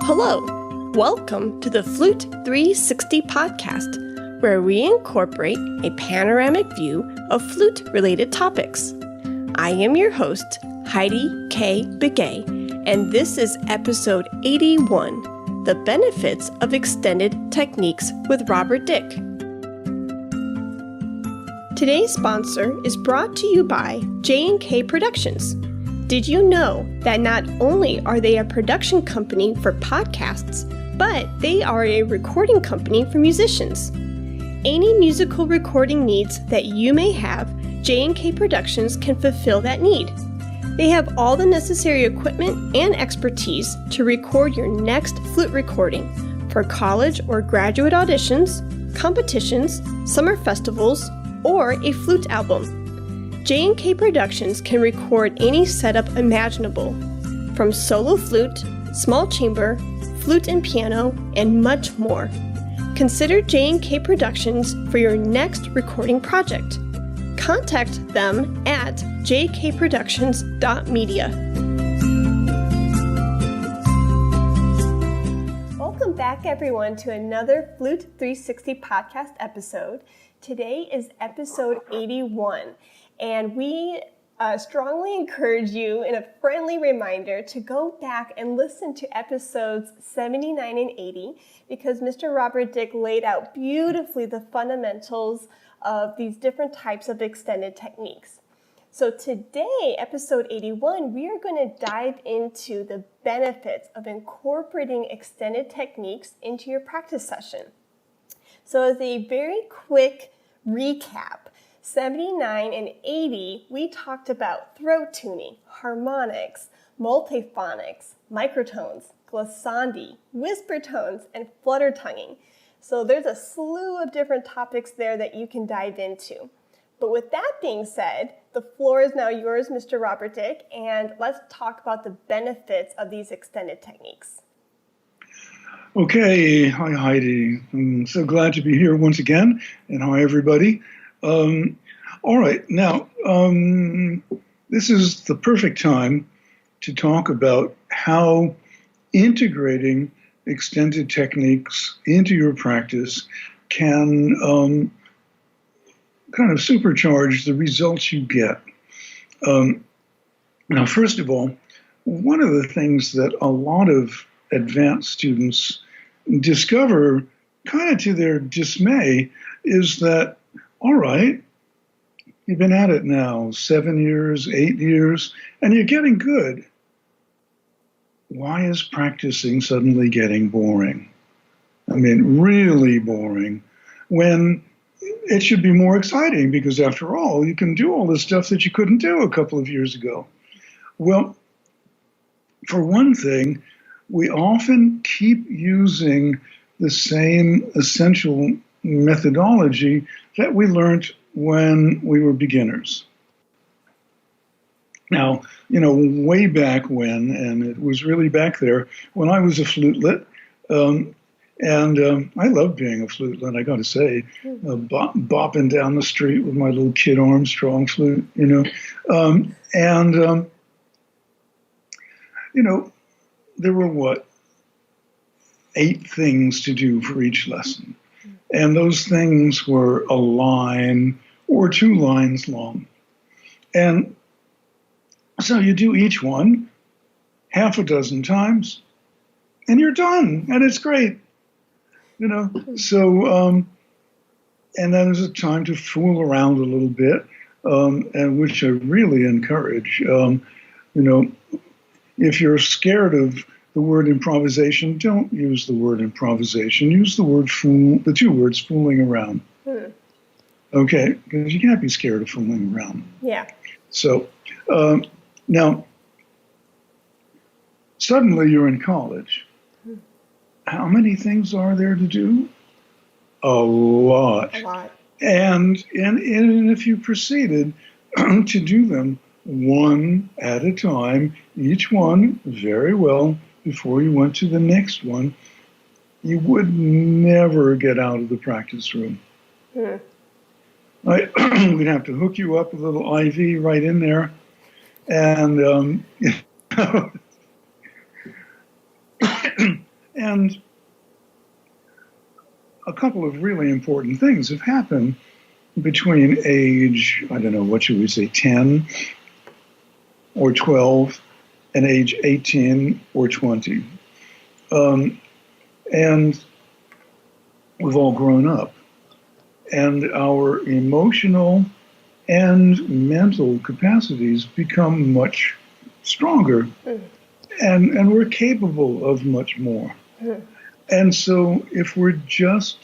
Hello, welcome to the Flute 360 podcast, where we incorporate a panoramic view of flute-related topics. I am your host, Heidi K. Begay, and this is episode 81, The Benefits of Extended Techniques with Robert Dick. Today's sponsor is brought to you by J&K Productions. Did you know that not only are they a production company for podcasts, but they are a recording company for musicians? Any musical recording needs that you may have, J&K Productions can fulfill that need. They have all the necessary equipment and expertise to record your next flute recording for college or graduate auditions, competitions, summer festivals, or a flute album. J&K Productions can record any setup imaginable, from solo flute, small chamber, flute and piano, and much more. Consider J&K Productions for your next recording project. Contact them at jkproductions.media. Welcome back, everyone, to another Flute 360 podcast episode. Today is episode 81. And we strongly encourage you, in a friendly reminder, to go back and listen to episodes 79 and 80, because Mr. Robert Dick laid out beautifully the fundamentals of these different types of extended techniques. So today, episode 81, we are going to dive into the benefits of incorporating extended techniques into your practice session. So as a very quick recap, 79 and 80, we talked about throat tuning, harmonics, multiphonics, microtones, glissandi, whisper tones, and flutter tonguing. So there's a slew of different topics there that you can dive into. But with that being said, the floor is now yours, Mr. Robert Dick, and let's talk about the benefits of these extended techniques. Okay, hi Heidi. I'm so glad to be here once again, and hi everybody. All right, now, this is the perfect time to talk about how integrating extended techniques into your practice can kind of supercharge the results you get. Now, first of all, one of the things that a lot of advanced students discover, kind of to their dismay, is that, all right, you've been at it now 7 years, 8 years, and you're getting good. Why is practicing suddenly getting boring? I mean, really boring, when it should be more exciting, because after all, you can do all this stuff that you couldn't do a couple of years ago. Well, for one thing, we often keep using the same essential methodology that we learned when we were beginners. Now, way back when, and it was really back there, when I was a flutelet, and I loved being a flutelet, I got to say, bopping down the street with my little Kid Armstrong flute, there were 8 things to do for each lesson. And those things were a line or 2 lines long. And so you do each one half a dozen times, and you're done, and it's great. So, and then there's a time to fool around a little bit, and which I really encourage. If you're scared of the word improvisation, don't use the word improvisation. Use the word fool, the 2 words, fooling around. Okay, because you can't be scared of fooling around. Yeah. So now, suddenly you're in college. How many things are there to do? A lot. A lot. And if you proceeded to do them one at a time, each one very well, before you went to the next one, you would never get out of the practice room. We'd have to hook you up with a little IV right in there, and And a couple of really important things have happened between age, I don't know, what should we say, 10 or 12 and age 18 or 20. And we've all grown up. And our emotional and mental capacities become much stronger. And we're capable of much more. And so if we're just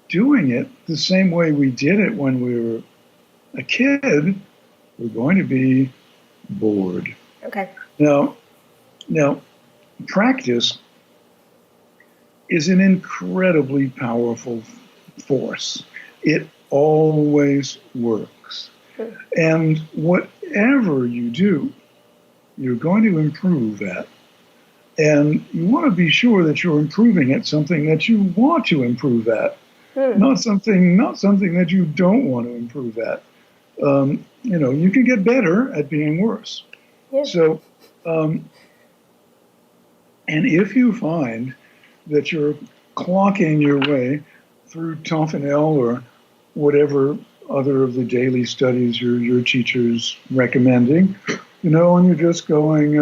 doing it the same way we did it when we were a kid, we're going to be bored. Okay. Now, practice is an incredibly powerful force. It always works. And whatever you do, you're going to improve at. And you want to be sure that you're improving at something that you want to improve at, not something that you don't want to improve at. You can get better at being worse. Yeah. So, and if you find that you're clocking your way through Taffanel or whatever other of the daily studies your teacher's recommending, and you're just going,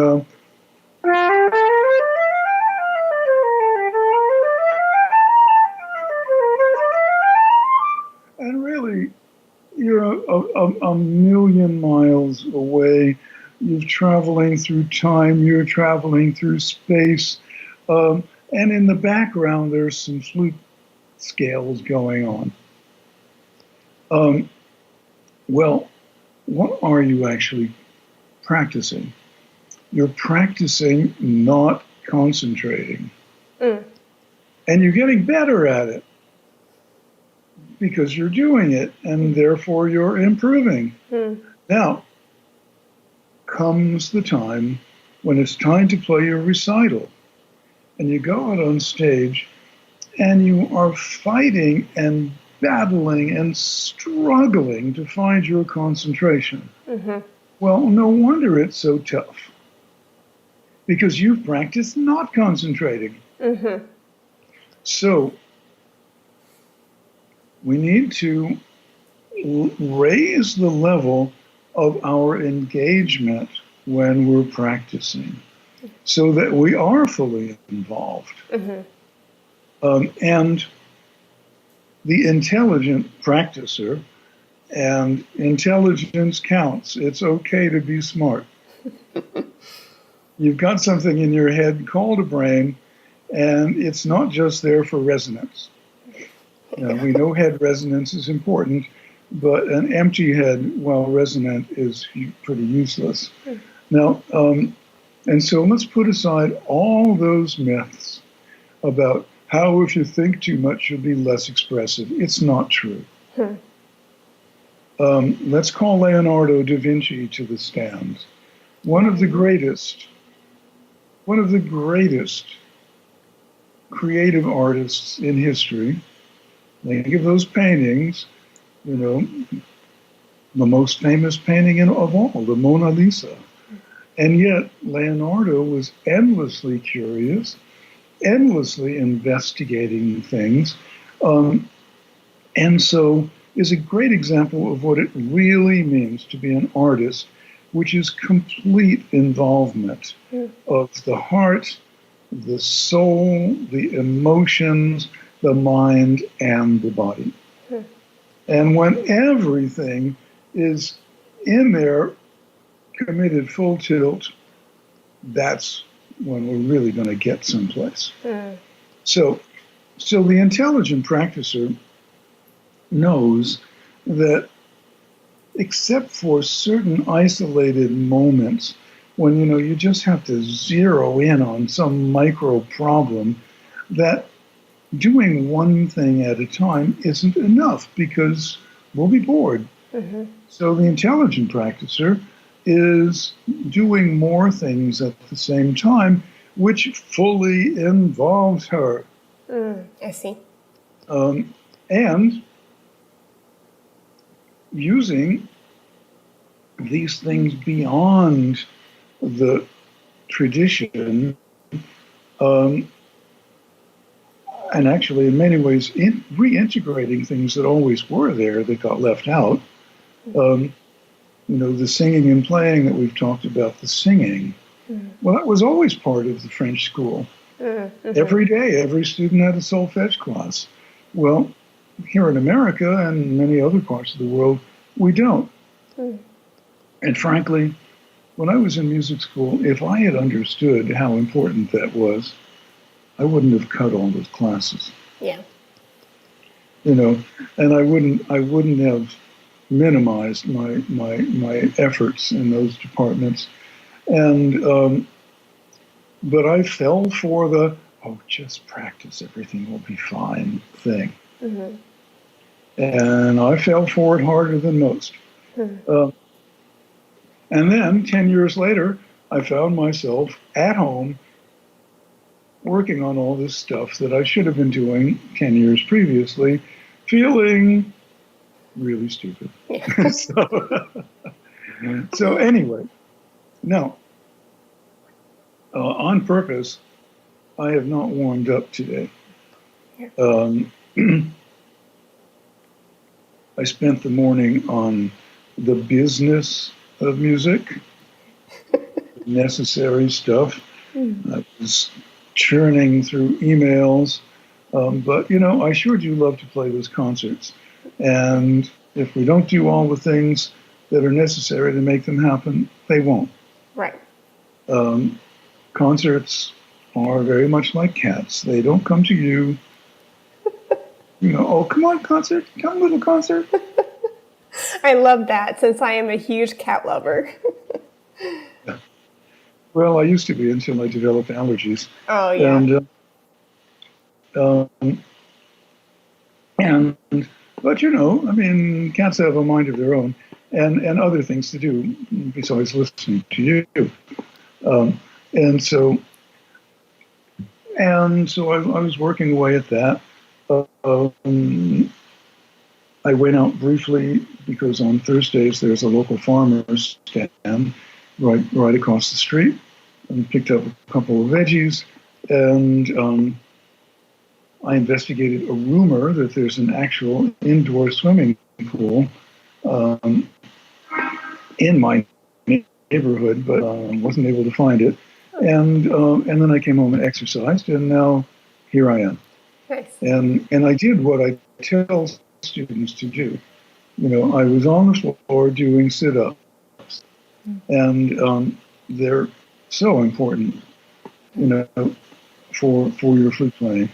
and really, you're a million miles away. You're traveling through time, you're traveling through space, and in the background there's some flute scales going on. Well, what are you actually practicing? You're practicing not concentrating. And you're getting better at it because you're doing it, and therefore you're improving. Now, comes the time when it's time to play your recital, and you go out on stage, and you are fighting and battling and struggling to find your concentration. Well, no wonder it's so tough, because you've practiced not concentrating. So we need to raise the level of our engagement when we're practicing so that we are fully involved. And the intelligent practicer, and intelligence counts. It's okay to be smart. You've got something in your head called a brain, and it's not just there for resonance. We know head resonance is important, but an empty head, while resonant, is pretty useless. Now, and so let's put aside all those myths about how if you think too much, you'll be less expressive. It's not true. Let's call Leonardo da Vinci to the stand. One of the greatest creative artists in history. Think of those paintings, the most famous painting of all, the Mona Lisa. And yet, Leonardo was endlessly curious, endlessly investigating things, and so is a great example of what it really means to be an artist, which is complete involvement of the heart, the soul, the emotions, the mind, and the body. And when everything is in there, committed full tilt, that's when we're really going to get someplace. So the intelligent practicer knows that except for certain isolated moments when, you just have to zero in on some micro problem, that doing one thing at a time isn't enough because we'll be bored. So the intelligent practicer is doing more things at the same time, which fully involves her. I see. And using these things beyond the tradition and actually, in many ways, reintegrating things that always were there that got left out. The singing and playing that we've talked about, the singing, well, that was always part of the French school. Every day, every student had a solfege class. Well, here in America and many other parts of the world, we don't. And frankly, when I was in music school, if I had understood how important that was, I wouldn't have cut all those classes. Yeah. And I wouldn't have minimized my efforts in those departments. And but I fell for the just practice, everything will be fine thing. And I fell for it harder than most. And then 10 years later, I found myself at home working on all this stuff that I should have been doing 10 years previously, feeling really stupid. Yeah. So anyway, now, on purpose, I have not warmed up today. I spent the morning on the business of music, necessary stuff. I was churning through emails, but I sure do love to play those concerts. And if we don't do all the things that are necessary to make them happen, they won't. Right. Concerts are very much like cats. They don't come to you. Come on, concert. Come, little concert. I love that, since I am a huge cat lover. Yeah. Well, I used to be until I developed allergies. Oh, yeah. But cats have a mind of their own and other things to do besides listening to you. And so I was working away at that. I went out briefly because on Thursdays there's a local farmer's stand right across the street, and picked up a couple of veggies, and I investigated a rumor that there's an actual indoor swimming pool in my neighborhood, but wasn't able to find it. And then I came home and exercised, and now here I am. Nice. And I did what I tell students to do. I was on the floor doing sit-ups, and they're so important, for your flute playing.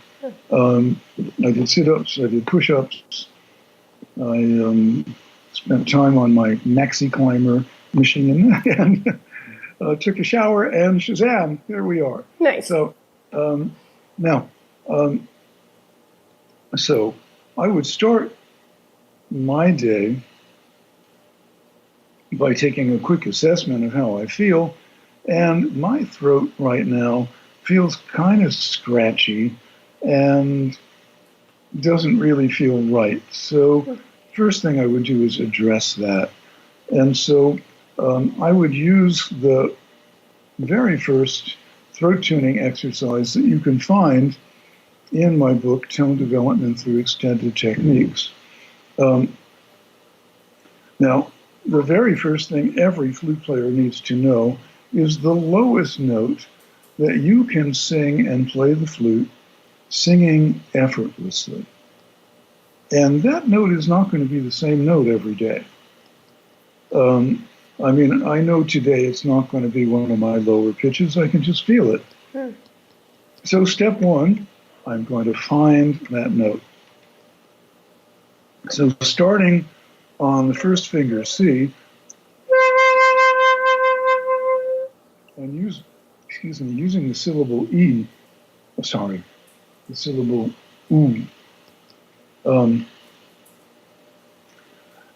I did sit-ups, I did push-ups, I spent time on my maxi climber machine, and took a shower, and shazam, there we are. Nice. So now, so I would start my day by taking a quick assessment of how I feel, and my throat right now feels kind of scratchy and doesn't really feel right. So first thing I would do is address that. And so I would use the very first throat tuning exercise that you can find in my book, Tone Development Through Extended Techniques. Now, the very first thing every flute player needs to know is the lowest note that you can sing and play the flute, singing effortlessly. And that note is not going to be the same note every day. I know today it's not going to be one of my lower pitches. I can just feel it. So step one, I'm going to find that note. So starting on the first finger, C, and using the syllable E, the syllable U.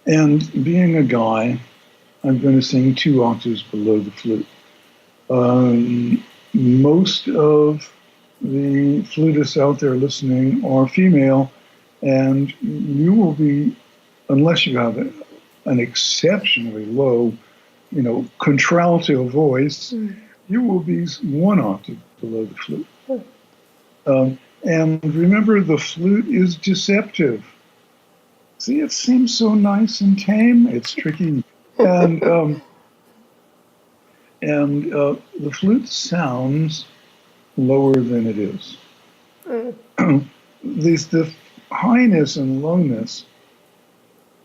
And being a guy, I'm going to sing 2 octaves below the flute. Most of the flutists out there listening are female, and you will be, unless you have an exceptionally low, contralto voice, you will be 1 octave below the flute. And remember, the flute is deceptive. See, it seems so nice and tame. It's tricky. And the flute sounds lower than it is. The highness and lowness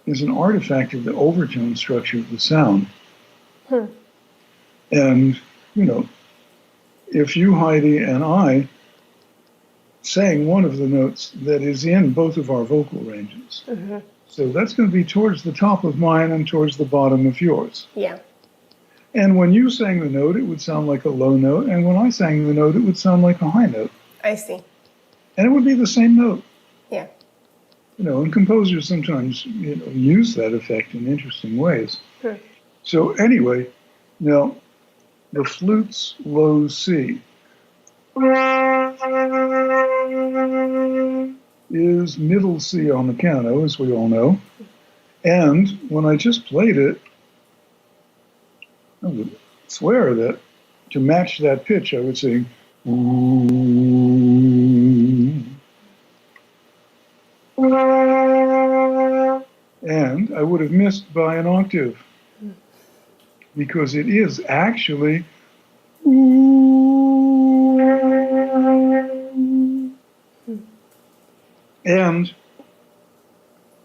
is an artifact of the overtone structure of the sound. And, if you, Heidi, and I sang one of the notes that is in both of our vocal ranges, so that's going to be towards the top of mine and towards the bottom of yours. Yeah. And when you sang the note, it would sound like a low note. And when I sang the note, it would sound like a high note. I see. And it would be the same note. Yeah. And composers sometimes, use that effect in interesting ways. So anyway, now the flute's low C is middle C on the piano, as we all know. And when I just played it, I would swear that to match that pitch, I would sing, ooh. And I would have missed by an octave because it is actually ooh. And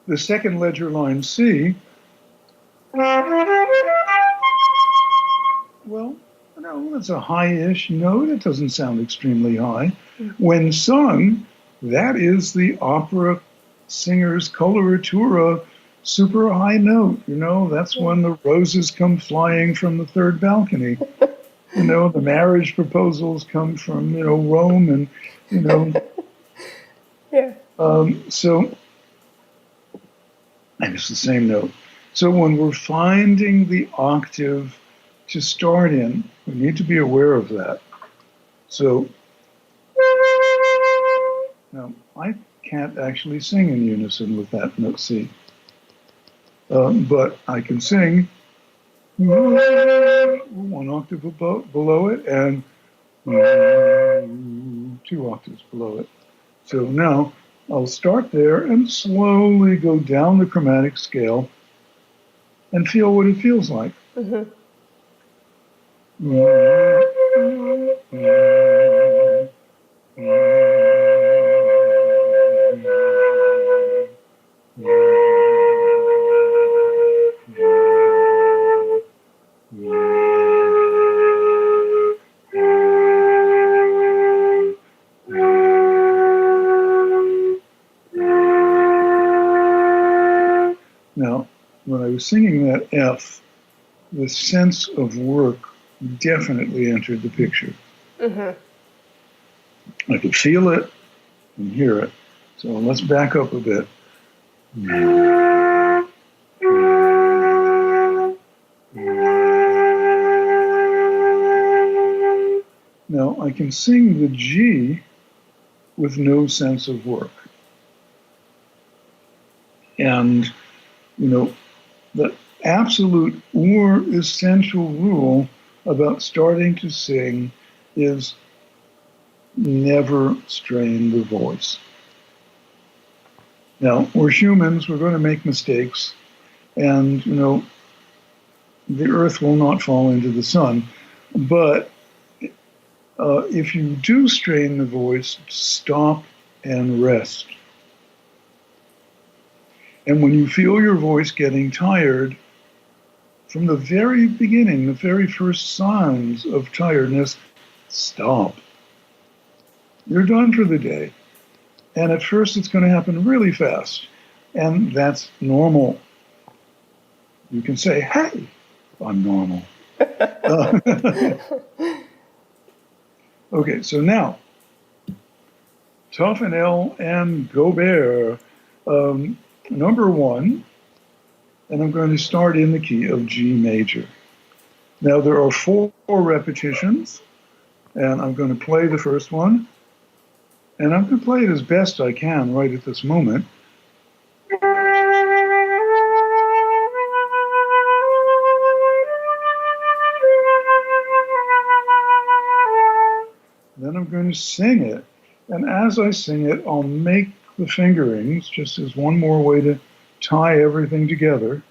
the second ledger line C, well, it's a high-ish note. It doesn't sound extremely high. When sung, that is the opera singer's coloratura super high note. That's when the roses come flying from the third balcony. The marriage proposals come from, Rome and, Yeah. So, and it's the same note. So when we're finding the octave to start in, we need to be aware of that. So, now I can't actually sing in unison with that note C. But I can sing one octave below it and 2 octaves below it. So now I'll start there and slowly go down the chromatic scale and feel what it feels like. Now, when I was singing that F, the sense of work definitely entered the picture. I could feel it and hear it. So let's back up a bit. Now, I can sing the G with no sense of work. And, the absolute or essential rule about starting to sing is never strain the voice. Now, we're humans, we're going to make mistakes, and, the earth will not fall into the sun. But if you do strain the voice, stop and rest. And when you feel your voice getting tired, from the very beginning, the very first signs of tiredness, stop. You're done for the day. And at first, it's going to happen really fast. And that's normal. You can say, hey, I'm normal. Okay, so now, Taffanel and Gaubert. Number 1, and I'm going to start in the key of G major. Now there are 4 repetitions, and I'm going to play the first one, and I'm going to play it as best I can right at this moment. Then I'm going to sing it And as I sing it, I'll make the fingerings just as one more way to tie everything together.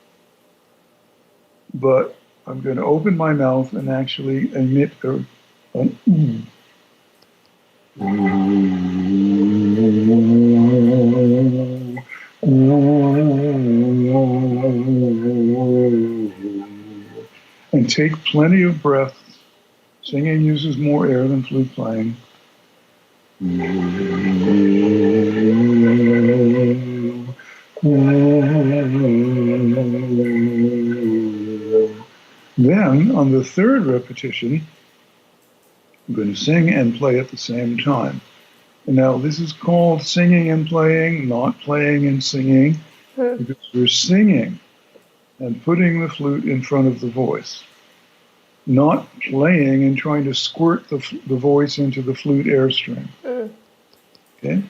But I'm going to open my mouth and actually emit an ooh. And take plenty of breath. Singing uses more air than flute playing. Then, on the third repetition, I'm going to sing and play at the same time. And now, this is called singing and playing, not playing and singing, because we're singing and putting the flute in front of the voice, not playing and trying to squirt the voice into the flute airstring. Okay?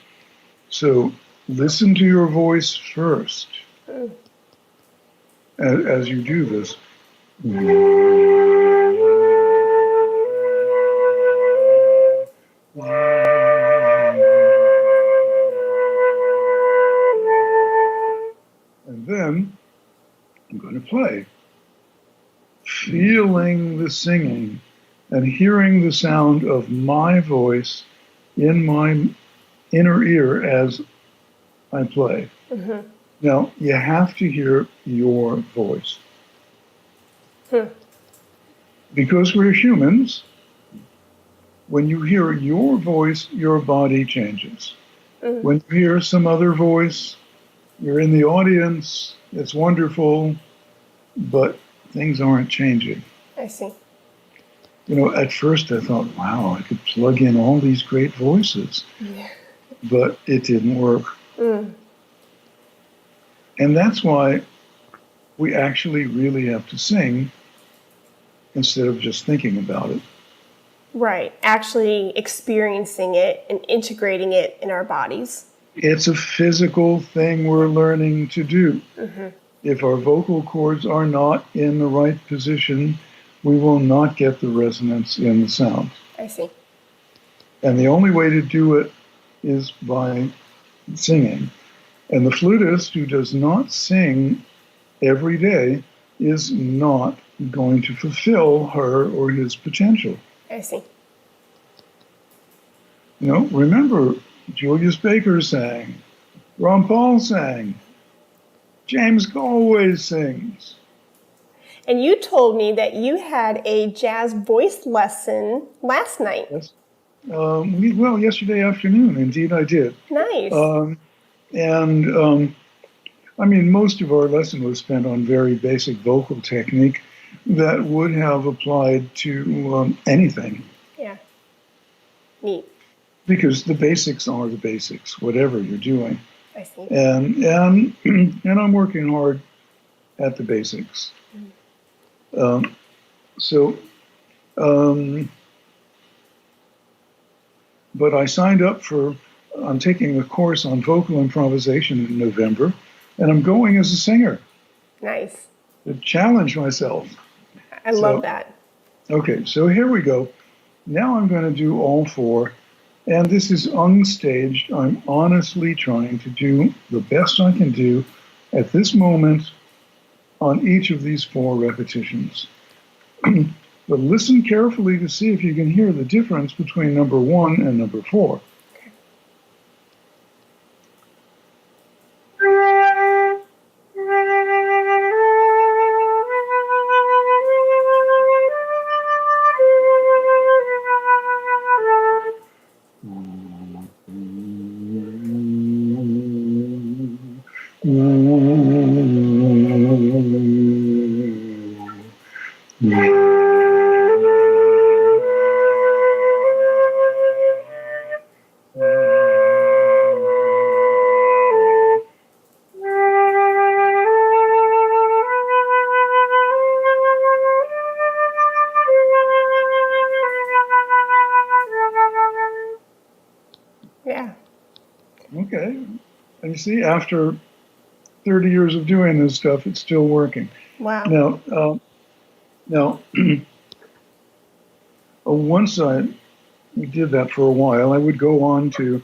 So, listen to your voice first as you do this. And then I'm going to play, feeling the singing and hearing the sound of my voice in my inner ear as I play. Now, you have to hear your voice. Because we're humans, when you hear your voice, your body changes. When you hear some other voice, you're in the audience, it's wonderful, but things aren't changing. I see. You know, at first I thought, wow, I could plug in all these great voices, but it didn't work. And that's why we actually really have to sing instead of just thinking about it. Right. Actually experiencing it and integrating it in our bodies. It's a physical thing we're learning to do. If our vocal cords are not in the right position, we will not get the resonance in the sound. I see. And the only way to do it is by singing. And the flutist who does not sing every day is not going to fulfill her or his potential. I see. You know, remember, Julius Baker sang, Ron Paul sang, James Galway sings. And you told me that you had a jazz voice lesson last night. Yes. Well, yesterday afternoon, indeed I did. Nice. I mean, most of our lesson was spent on very basic vocal technique that would have applied to anything. Yeah. Neat. Because the basics are the basics, whatever you're doing. I see. And I'm working hard at the basics. But I signed up I'm taking a course on vocal improvisation in November, and I'm going as a singer. Nice. To challenge myself. I love that. Okay, so here we go. Now I'm going to do all four, and this is unstaged. I'm honestly trying to do the best I can do at this moment on each of these four repetitions. But listen carefully to see if you can hear the difference between number 1 and number 4. Yeah. Okay. And you see, after 30 years of doing this stuff, it's still working. Wow. Now, once I we did that for a while. I would go on to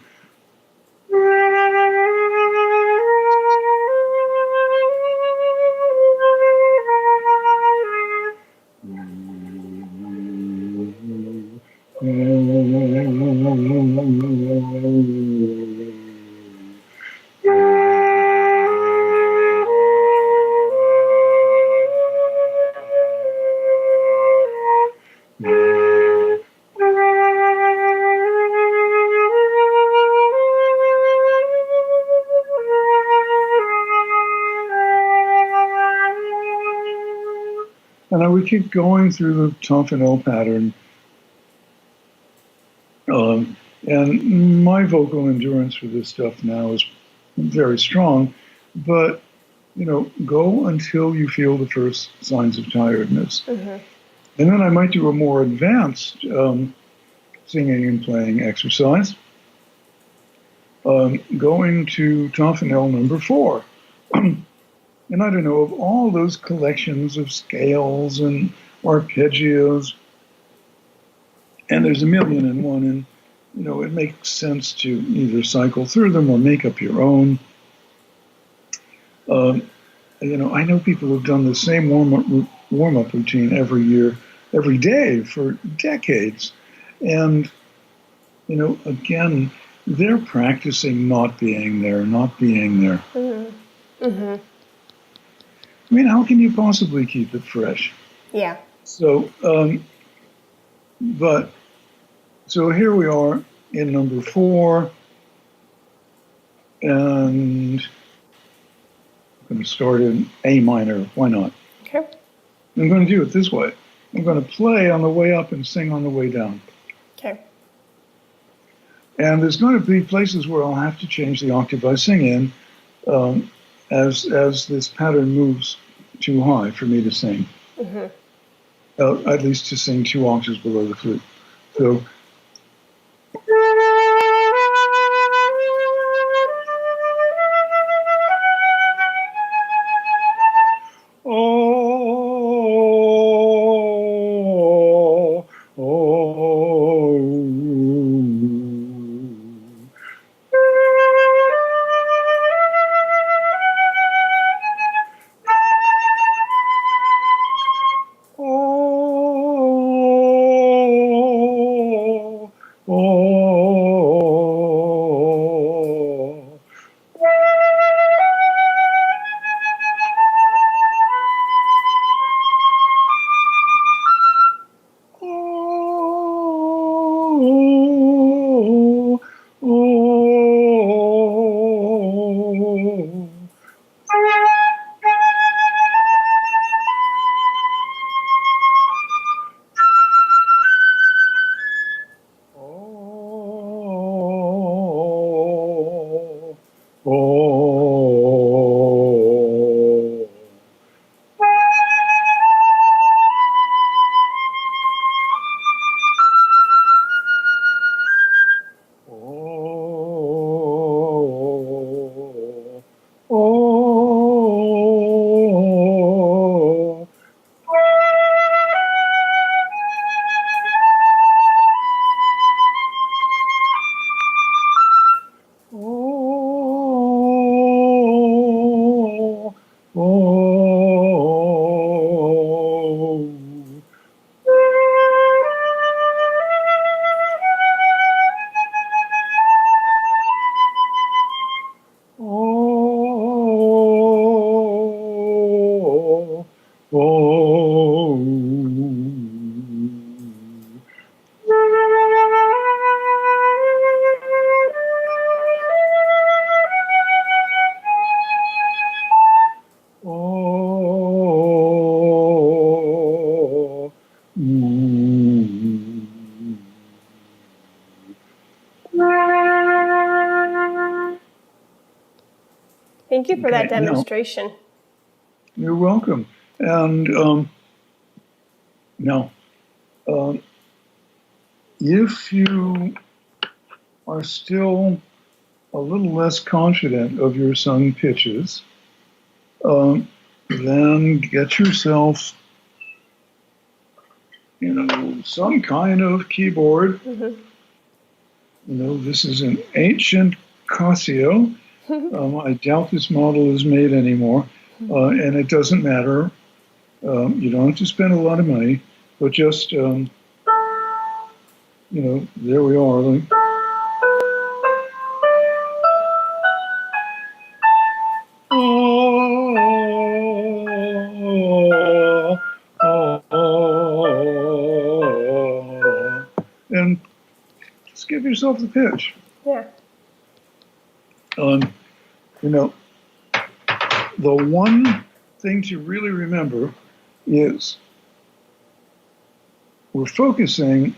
and I would keep going through the Taffanel pattern. And my vocal endurance for this stuff now is very strong, but, go until you feel the first signs of tiredness. Mm-hmm. And then I might do a more advanced singing and playing exercise, going to Taffanel number 4. And I don't know, of all those collections of scales and arpeggios, and there's a million and one, and, it makes sense to either cycle through them or make up your own. I know people who've done the same warm-up routine every year, every day for decades. And, again, they're practicing not being there. Mm-hmm. Mm-hmm. I mean, how can you possibly keep it fresh? Yeah. So, so here we are in number 4, and I'm going to start in A minor. Why not? Okay. I'm going to do it this way. I'm going to play on the way up and sing on the way down. Okay. And there's going to be places where I'll have to change the octave I sing in as this pattern moves too high for me to sing. Mm-hmm. At least to sing 2 octaves below the flute. So. Thank you for that Okay, now, demonstration. you're welcome. And now, if you are still a little less confident of your sung pitches, then get yourself, some kind of keyboard. Mm-hmm. This is an ancient Casio. I doubt this model is made anymore, and it doesn't matter. You don't have to spend a lot of money, but just, there we are. And just give yourself the pitch. Yeah. The one thing to really remember is we're focusing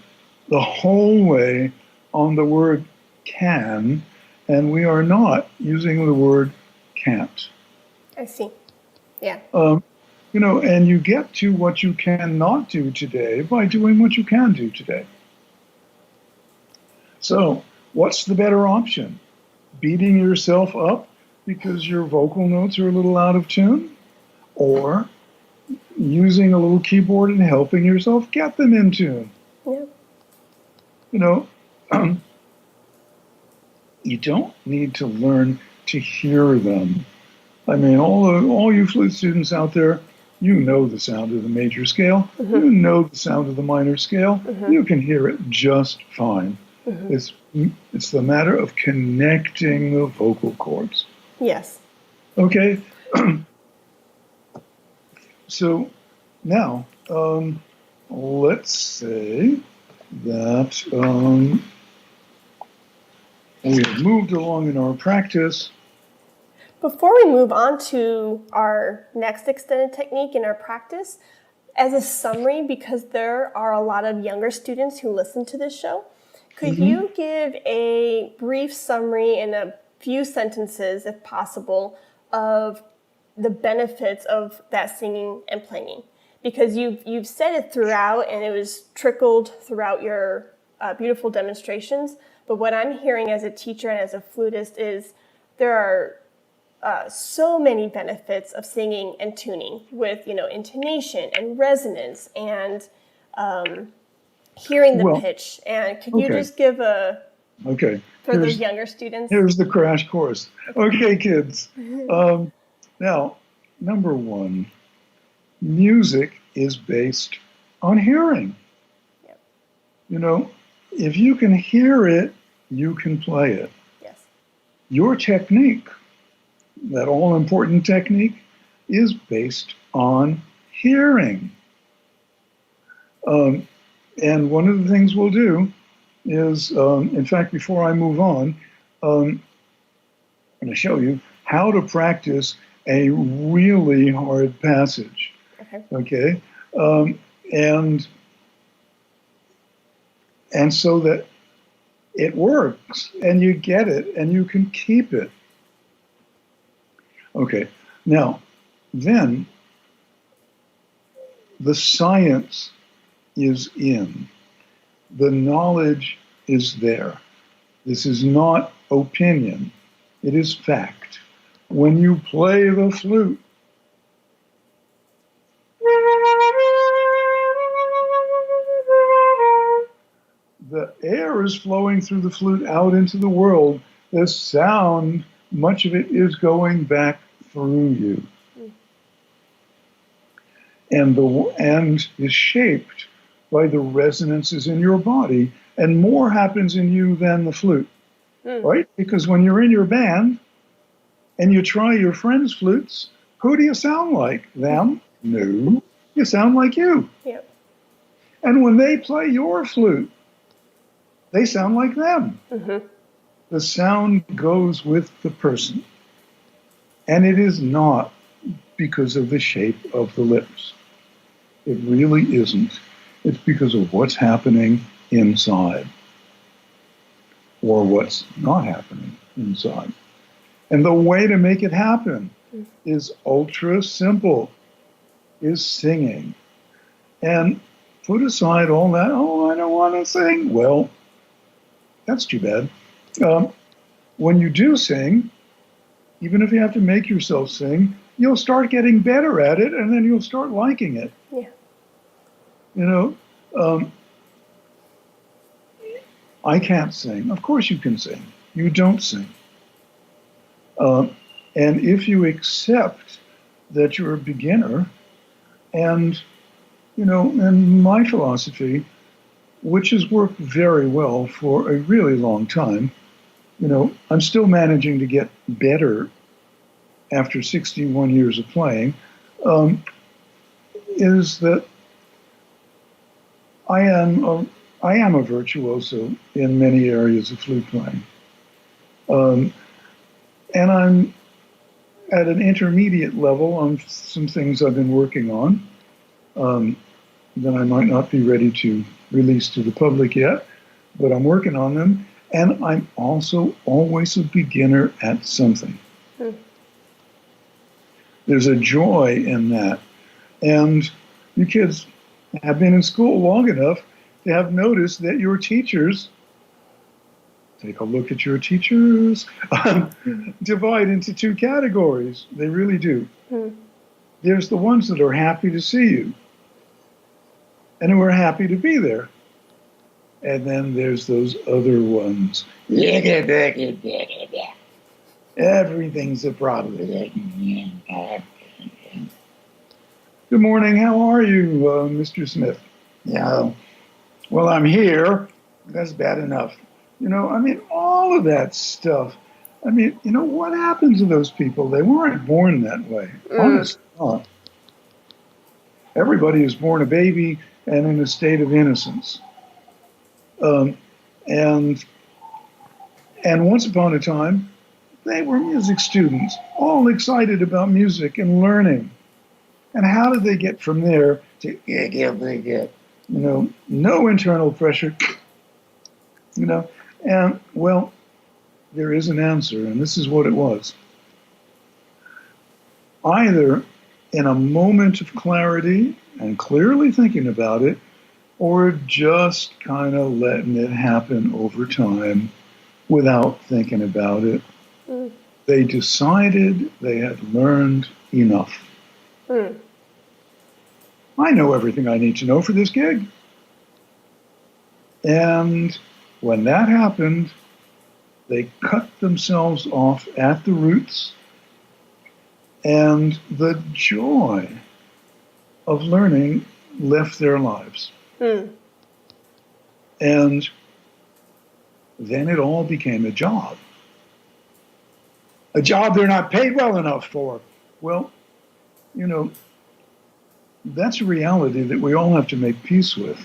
the whole way on the word can, and we are not using the word can't. I see. Yeah. And you get to what you cannot do today by doing what you can do today. So, what's the better option? Beating yourself up because your vocal notes are a little out of tune? Or using a little keyboard and helping yourself get them in tune? Yeah. You don't need to learn to hear them. I mean, all you flute students out there, you know the sound of the major scale. Mm-hmm. You know the sound of the minor scale. Mm-hmm. You can hear it just fine. Mm-hmm. It's the matter of connecting the vocal cords. Yes. Okay. So now, let's say that we have moved along in our practice. Before we move on to our next extended technique in our practice, as a summary, because there are a lot of younger students who listen to this show, could you give a brief summary in a few sentences, if possible, of the benefits of that singing and playing? Because you've said it throughout, and it was trickled throughout your beautiful demonstrations. But what I'm hearing as a teacher and as a flutist is there are so many benefits of singing and tuning with, intonation and resonance and hearing the pitch. And could you just give for those younger students? Here's the crash course. Okay, kids. Now, number one, music is based on hearing. Yep. If you can hear it, you can play it. Yes. Your technique, that all-important technique, is based on hearing. And one of the things we'll do is, in fact, before I move on, I'm going to show you how to practice a really hard passage. Okay? And so that it works, and you get it, and you can keep it. Okay, now, then, the science is in. The knowledge is there. This is not opinion. It is fact. When you play the flute, the air is flowing through the flute out into the world. The sound, much of it is going back through you. And is shaped by the resonances in your body, and more happens in you than the flute, right? Because when you're in your band and you try your friends' flutes, who do you sound like? Them? No. You sound like you. Yep. And when they play your flute, they sound like them. The sound goes with the person. And it is not because of the shape of the lips. It really isn't. It's because of what's happening inside, or what's not happening inside. And the way to make it happen is ultra simple, is singing. And put aside all that, I don't want to sing. Well, that's too bad. When you do sing, even if you have to make yourself sing, you'll start getting better at it, and then you'll start liking it. Yeah. I can't sing. Of course you can sing. You don't sing. And if you accept that you're a beginner, and, and my philosophy, which has worked very well for a really long time, I'm still managing to get better after 61 years of playing, is that I am a virtuoso in many areas of flute playing. And I'm at an intermediate level on some things I've been working on that I might not be ready to release to the public yet, but I'm working on them. And I'm also always a beginner at something. There's a joy in that. And you kids have been in school long enough to have noticed that your teachers, take a look at your teachers, divide into two categories. They really do. There's the ones that are happy to see you and who are happy to be there. And then there's those other ones. Everything's a problem. Good morning. How are you, Mr. Smith? Yeah. Well, I'm here. That's bad enough. All of that stuff. What happened to those people? They weren't born that way. Honestly not. Everybody is born a baby and in a state of innocence. And once upon a time, they were music students, all excited about music and learning. And how did they get from there to no internal pressure, And, well, there is an answer, and this is what it was. Either in a moment of clarity and clearly thinking about it, or just kind of letting it happen over time without thinking about it. They decided they had learned enough. I know everything I need to know for this gig. And when that happened, they cut themselves off at the roots, and the joy of learning left their lives. And then it all became a job. A job they're not paid well enough for. Well, that's a reality that we all have to make peace with.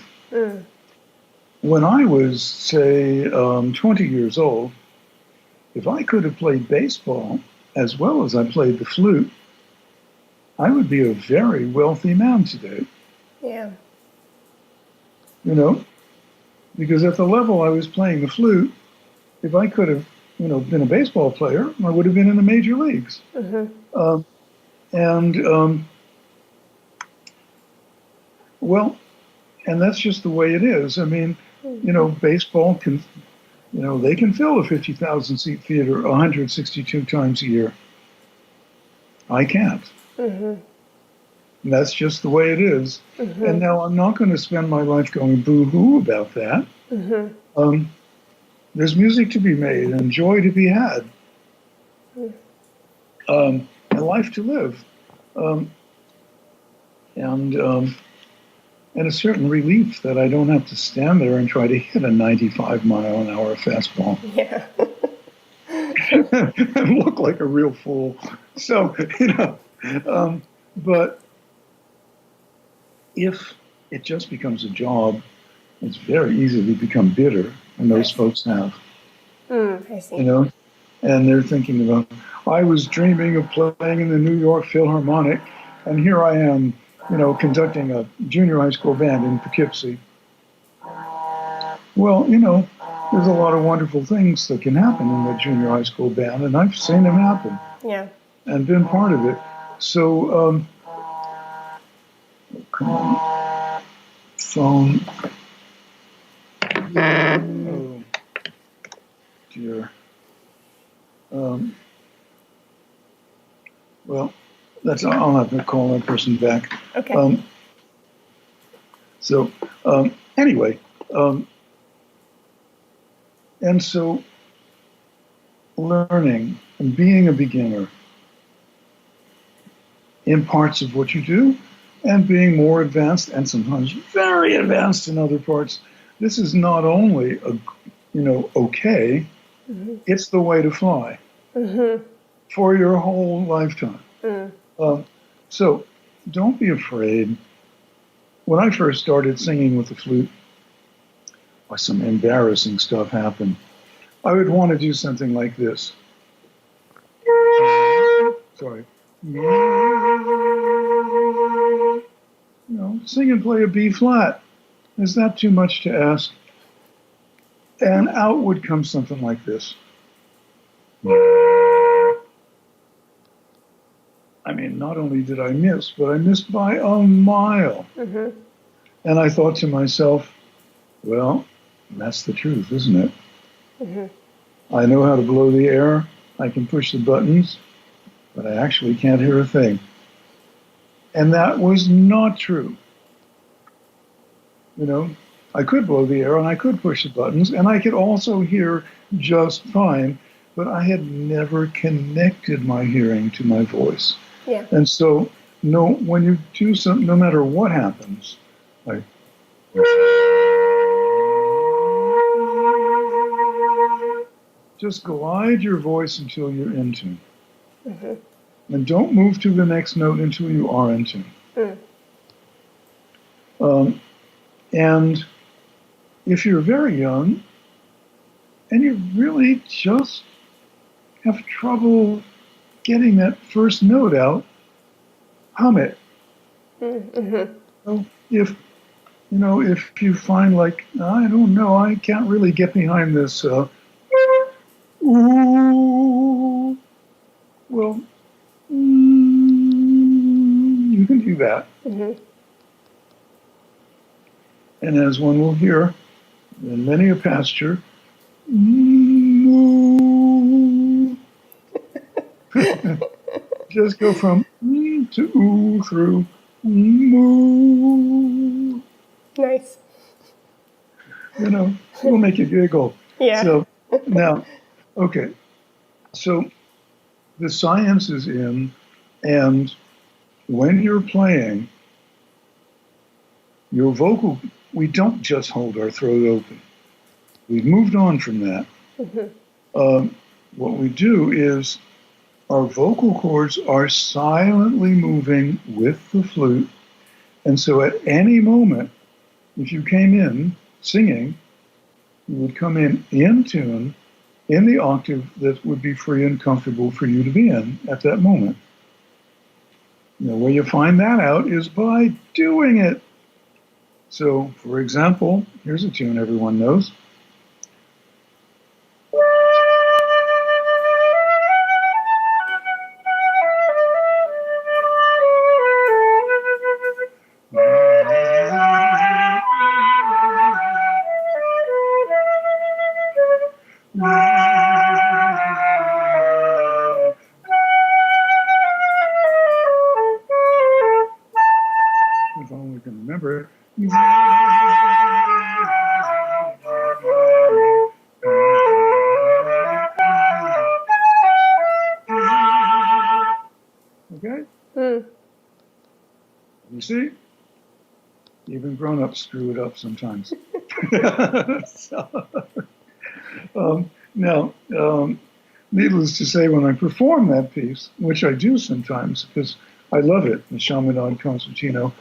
When I was, say, 20 years old, if I could have played baseball as well as I played the flute, I would be a very wealthy man today. Yeah. Because at the level I was playing the flute, if I could have, been a baseball player, I would have been in the major leagues. And that's just the way it is. Baseball can, they can fill a 50,000 seat theater 162 times a year. I can't. And that's just the way it is. And now I'm not going to spend my life going boo-hoo about that. There's music to be made and joy to be had. And life to live. And a certain relief that I don't have to stand there and try to hit a 95-mile-an-hour fastball. Yeah. And look like a real fool. So, but if it just becomes a job, it's very easy to become bitter, and those folks have. I see. And they're thinking about, I was dreaming of playing in the New York Philharmonic, and here I am, conducting a junior high school band in Poughkeepsie. Well, there's a lot of wonderful things that can happen in the junior high school band, and I've seen them happen. Yeah. And been part of it. So, come on, phone. Oh, dear. Well, I'll have to call that person back. Okay. Anyway, And so learning and being a beginner in parts of what you do and being more advanced and sometimes very advanced in other parts, this is not only okay, it's the way to fly for your whole lifetime. So don't be afraid. When I first started singing with the flute, some embarrassing stuff happened. I would want to do something like this. Sorry. Sing and play a B flat. Is that too much to ask? And out would come something like this. I mean, not only did I miss, but I missed by a mile. And I thought to myself, well, that's the truth, isn't it? I know how to blow the air. I can push the buttons, but I actually can't hear a thing. And that was not true. I could blow the air and I could push the buttons and I could also hear just fine, but I had never connected my hearing to my voice. Yeah. And so, when you do something, no matter what happens, like, just glide your voice until you're in tune. And don't move to the next note until you are in tune. And if you're very young and you really just have trouble getting that first note out, hum it. So if you find like, I don't know, I can't really get behind this, ooh, well, you can do that. And as one will hear in many a pasture, just go from to ooh through moo. Nice. It'll make you giggle. Yeah. So now, okay. So the science is in, and when you're playing, your vocal, we don't just hold our throat open. We've moved on from that. What we do is our vocal cords are silently moving with the flute. And so at any moment, if you came in singing, you would come in tune in the octave that would be free and comfortable for you to be in at that moment. The way you find that out is by doing it. So, for example, here's a tune everyone knows. If only we can remember it. Okay? You see? Even grown-ups screw it up sometimes. Now, needless to say, when I perform that piece, which I do sometimes because I love it, the Chaminade Concertino,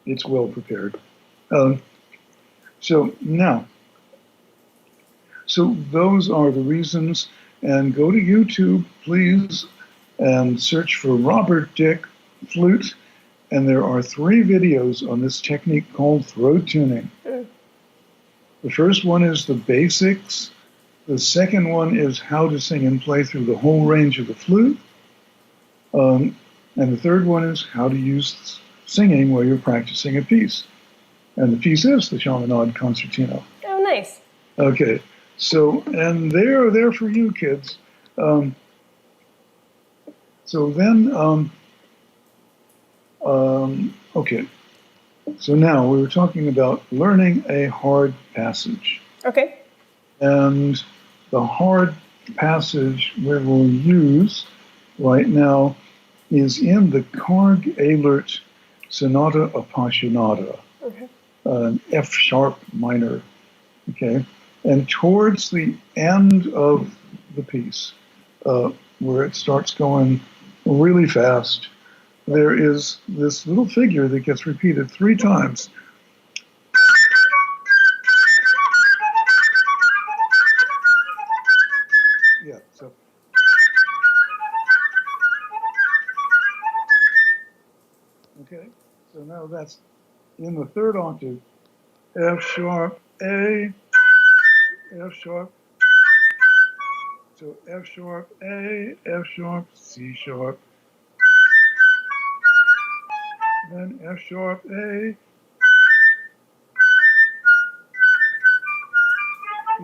it's well prepared. So those are the reasons. And go to YouTube, please, and search for Robert Dick Flute. And there are 3 videos on this technique called throat tuning. The first one is the basics. The second one is how to sing and play through the whole range of the flute. And the third one is how to use singing while you're practicing a piece. And the piece is the Chaminade Concertino. Oh, nice. Okay, so, and they're there for you, kids. Okay. So now we were talking about learning a hard passage. Okay. And the hard passage we will use right now is in the Karg-Elert Sonata Appassionata, an F sharp minor. Okay, and towards the end of the piece, where it starts going really fast, there is this little figure that gets repeated 3 times. Yeah, so. Okay, so now that's in the 3rd octave. F sharp, A, F sharp. So F sharp, A, F sharp, C sharp. Then F sharp, A.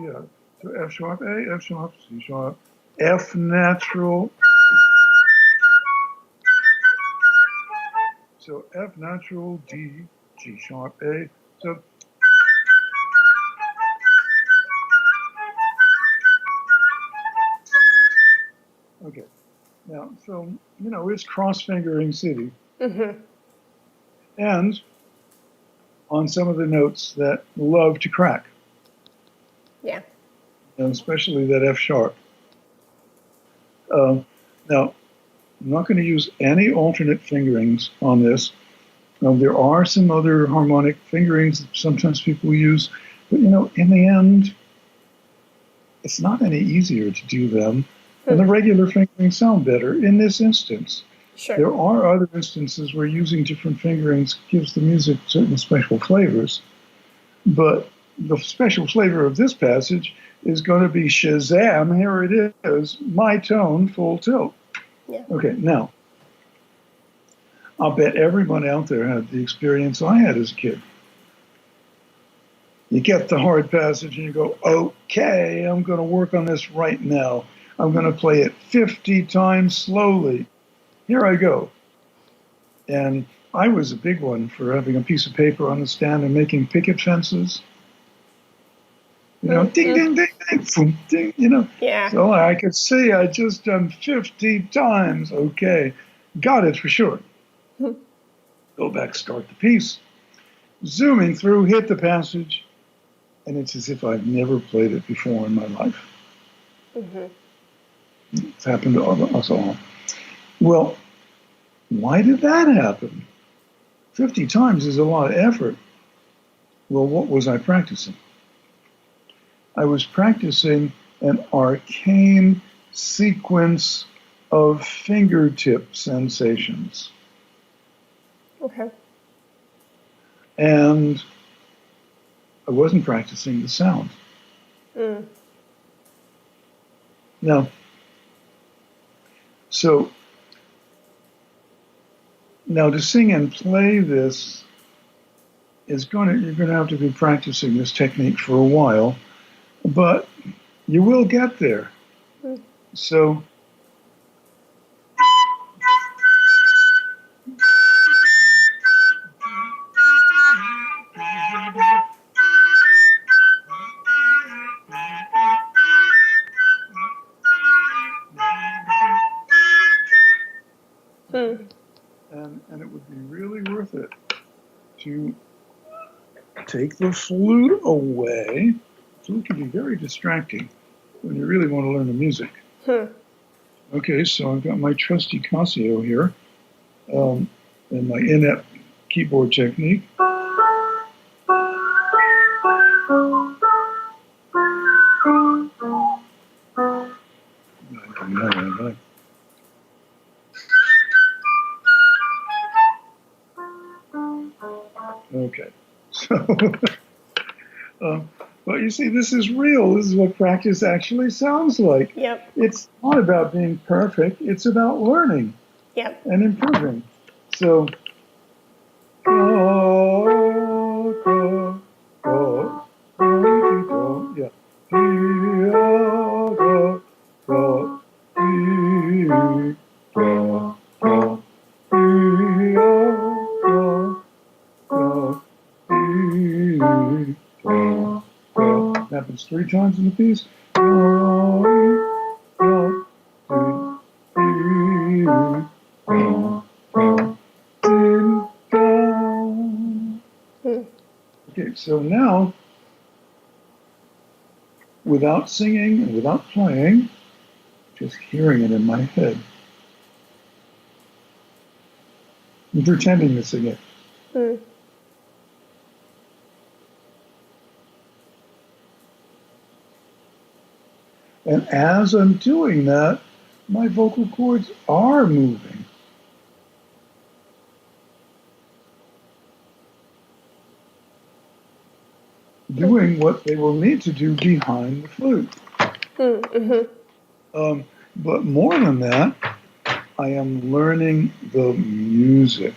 Yeah, so F sharp, A, F sharp, C sharp, F natural. So F natural, D, G sharp, A. So okay, now so it's cross-fingering city, and on some of the notes that love to crack. Yeah. And especially that F sharp. Now, I'm not going to use any alternate fingerings on this. There are some other harmonic fingerings that sometimes people use, but in the end, it's not any easier to do them. And the regular fingerings sound better in this instance. Sure. There are other instances where using different fingerings gives the music certain special flavors, but the special flavor of this passage is going to be Shazam, here it is, my tone, full tilt. Yeah. Okay, now, I'll bet everyone out there had the experience I had as a kid. You get the hard passage and you go, okay, I'm going to work on this right now. I'm going to play it 50 times slowly. Here I go. And I was a big one for having a piece of paper on the stand and making picket fences. Ding, ding, ding, ding, boom, ding, Yeah. So I could see I just done 50 times. Okay, got it for sure. Go back, start the piece. Zooming through, hit the passage, and it's as if I've never played it before in my life. It's happened to us all. Well, why did that happen? 50 times is a lot of effort. Well, what was I practicing? I was practicing an arcane sequence of fingertip sensations. Okay. And I wasn't practicing the sound. Now, now to sing and play this you're going to have to be practicing this technique for a while, but you will get there. So and it would be really worth it to take the flute away. Flute can be very distracting when you really want to learn the music. Okay, so I've got my trusty Casio here, and my inept keyboard technique. Okay, so, but you see, this is real. This is what practice actually sounds like. Yep. It's not about being perfect. It's about learning. Yep. And improving. So, yeah. happens 3 times in the piece. Okay, so now, without singing and without playing, just hearing it in my head, and pretending to sing it. And as I'm doing that, my vocal cords are moving. Doing what they will need to do behind the flute. But more than that, I am learning the music,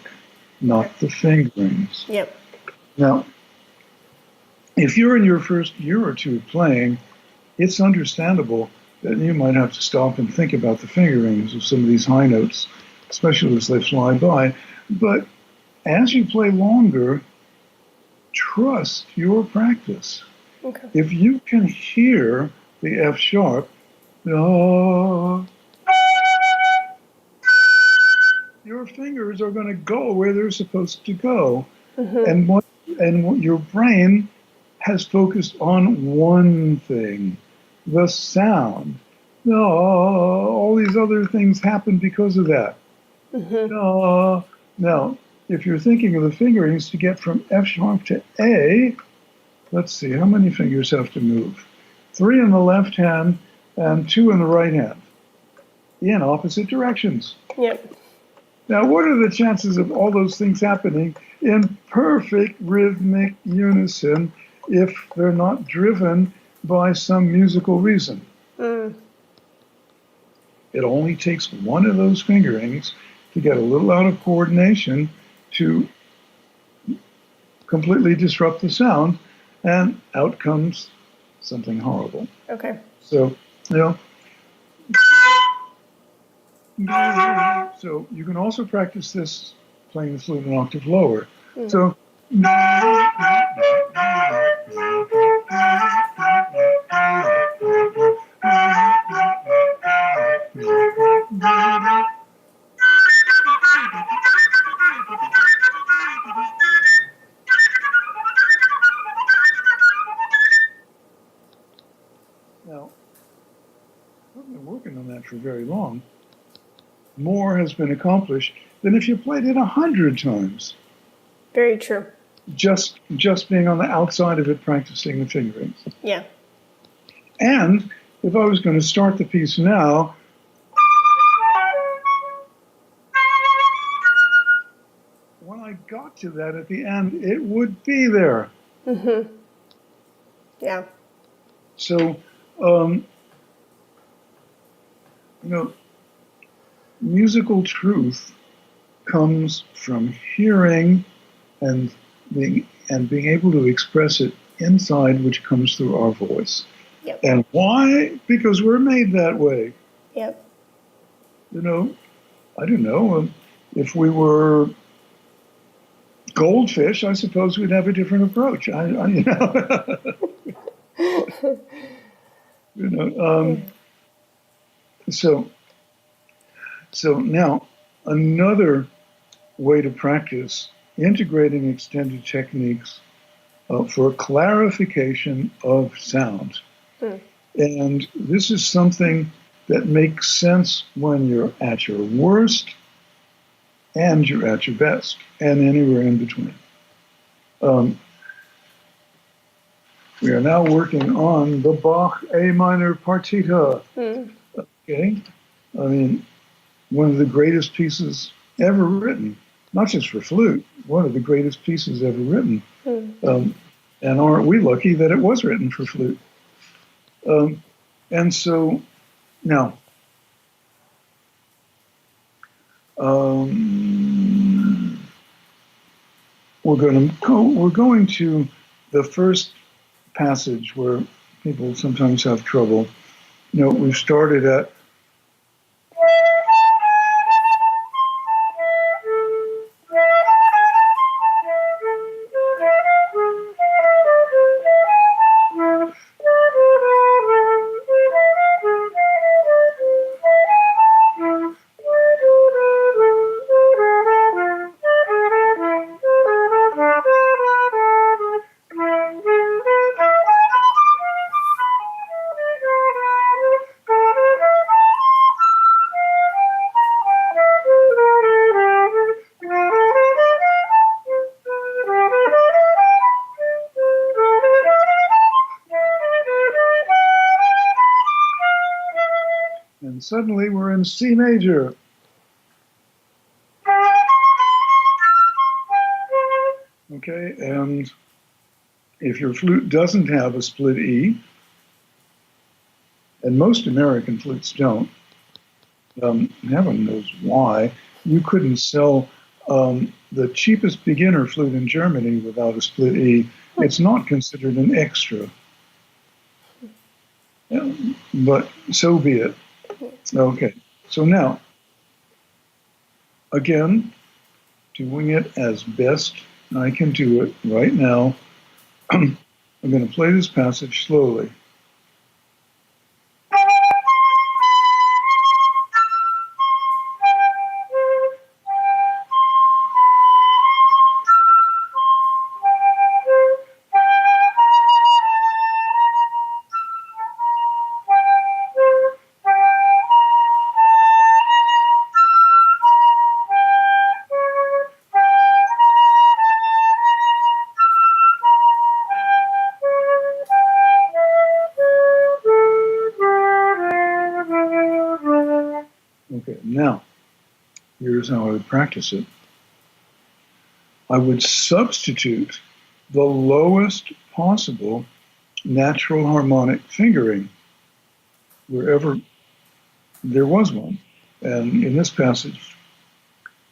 not the fingerings. Yep. Now, if you're in your first year or two playing, it's understandable that you might have to stop and think about the fingerings of some of these high notes, especially as they fly by. But as you play longer, trust your practice. Okay. If you can hear the F sharp, your fingers are going to go where they're supposed to go. And what your brain has focused on one thing, the sound. No, all these other things happen because of that. Now, if you're thinking of the fingerings to get from F sharp to A, let's see, how many fingers have to move? 3 in the left hand and 2 in the right hand, in opposite directions. Yep. Now, what are the chances of all those things happening in perfect rhythmic unison if they're not driven by some musical reason? It only takes one of those fingerings to get a little out of coordination to completely disrupt the sound, and out comes something horrible. Okay. So, so you can also practice this playing the flute an octave lower. So, now, I've been working on that for very long. More has been accomplished than if you played it 100 times. Very true. Just being on the outside of it, practicing the fingerings. Yeah. And if I was going to start the piece now, when I got to that at the end, it would be there. Yeah. So, musical truth comes from hearing and being able to express it inside, which comes through our voice. Yep. And why? Because we're made that way. Yep. I don't know. If we were goldfish, I suppose we'd have a different approach. So now another way to practice integrating extended techniques for clarification of sound. And this is something that makes sense when you're at your worst and you're at your best, and anywhere in between. We are now working on the Bach A minor Partita. Okay? I mean, one of the greatest pieces ever written, not just for flute, one of the greatest pieces ever written. And aren't we lucky that it was written for flute? And so now, we're going to the first passage where people sometimes have trouble. We've started at suddenly we're in C major. Okay, and if your flute doesn't have a split E, and most American flutes don't, heaven knows why, you couldn't sell the cheapest beginner flute in Germany without a split E. It's not considered an extra. Yeah, but so be it. Okay, so now, again, doing it as best I can do it right now. I'm going to play this passage slowly. Okay, now, here's how I would practice it. I would substitute the lowest possible natural harmonic fingering wherever there was one. And in this passage,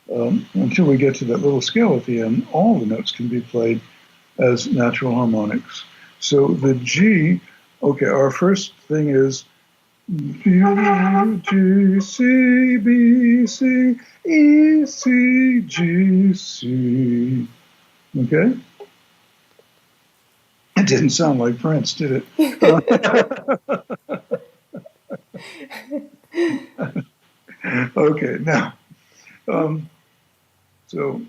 until we get to that little scale at the end, all the notes can be played as natural harmonics. So the G, okay, our first thing is G, C, B, C, E, C, G, C. Okay? It didn't sound like Prince, did it? Okay, now, so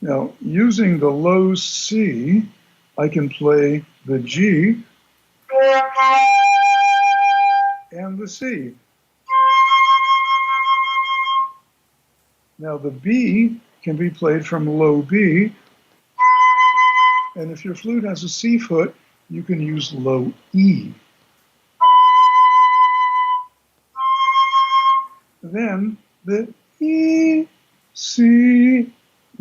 now using the low C, I can play the G and the C. Now the B can be played from low B, and if your flute has a C foot, you can use low E. Then the E, C,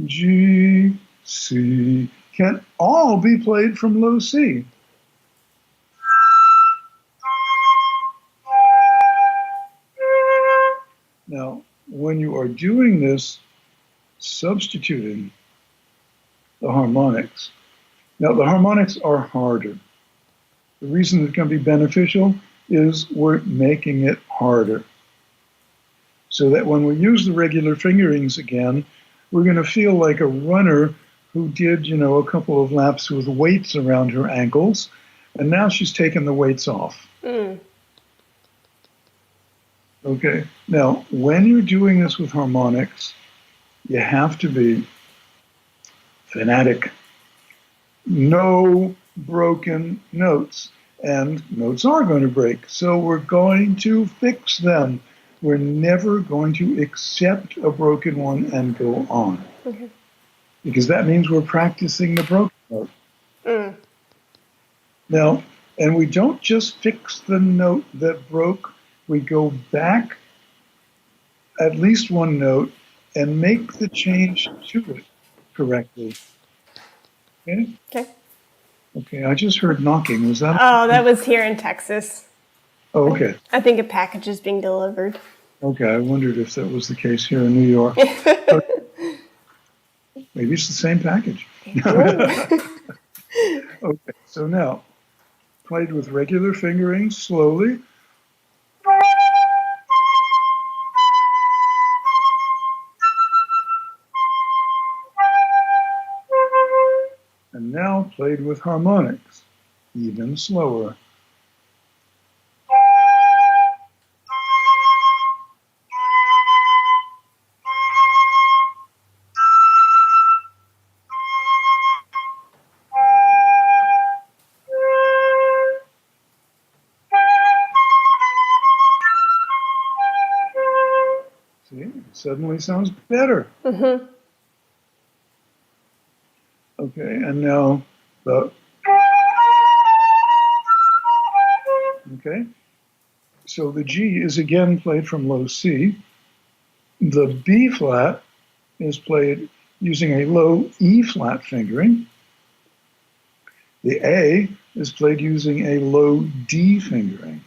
G, C can all be played from low C. Now, when you are doing this, substituting the harmonics. Now, the harmonics are harder. The reason it can be beneficial is we're making it harder. So that when we use the regular fingerings again, we're going to feel like a runner who did, a couple of laps with weights around her ankles, and now she's taken the weights off. Okay, now when you're doing this with harmonics, you have to be fanatic. No broken notes, and notes are going to break, so we're going to fix them. We're never going to accept a broken one and go on. Because that means we're practicing the broken note. Now, and we don't just fix the note that broke, we go back at least one note and make the change to it correctly. Okay? Okay. Okay, I just heard knocking. Was that? Oh, that was here in Texas. Oh, okay. I think a package is being delivered. Okay, I wondered if that was the case here in New York. Maybe it's the same package. Okay, so now, played with regular fingering slowly. And now played with harmonics, even slower. See, it suddenly sounds better. Okay, and now the, okay. So the G is again played from low C. The B flat is played using a low E flat fingering. The A is played using a low D fingering.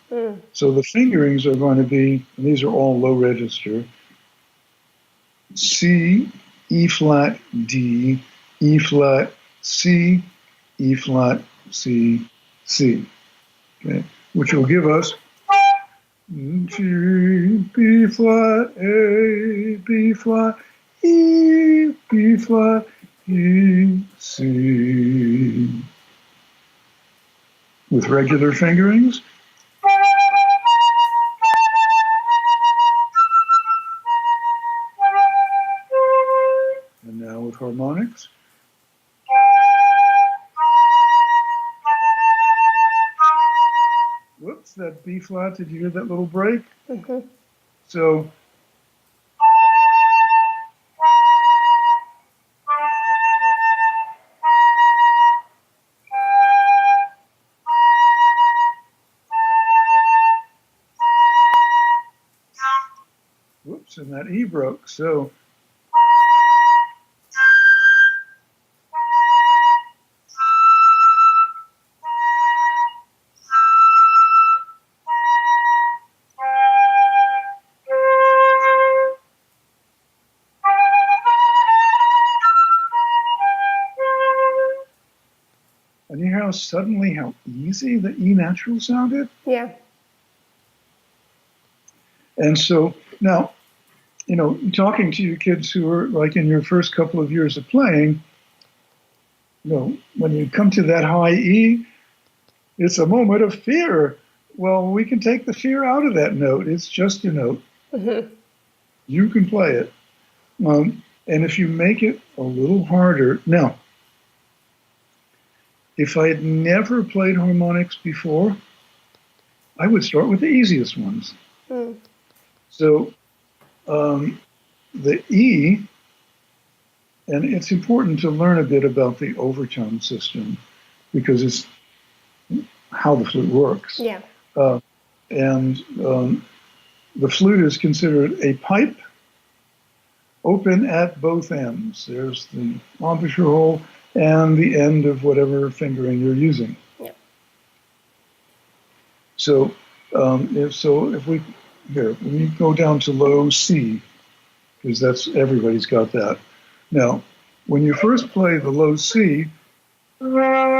So the fingerings are going to be, and these are all low register, C, E flat, D, E flat, C, E flat, C, C. Okay? Which will give us G, B flat, A, B flat, E, B flat, E, C. With regular fingerings. And now with harmonics. Whoops, that B flat, did you hear that little break? Mm-hmm. So, whoops, and that E broke. So, and you hear how suddenly how easy the E natural sounded? Yeah. And so now, you know, talking to you kids who are like in your first couple of years of playing, you know, when you come to that high E, it's a moment of fear. Well, we can take the fear out of that note. It's just a note. Mm-hmm. You can play it. And if you make it a little harder, now, if I had never played harmonics before, I would start with the easiest ones. So the E, and it's important to learn a bit about the overtone system because it's how the flute works. Yeah. And the flute is considered a pipe open at both ends. There's the embouchure hole and the end of whatever fingering you're using. Yeah. So if we go down to low C, because that's everybody's got that. Now, when you first play the low C, that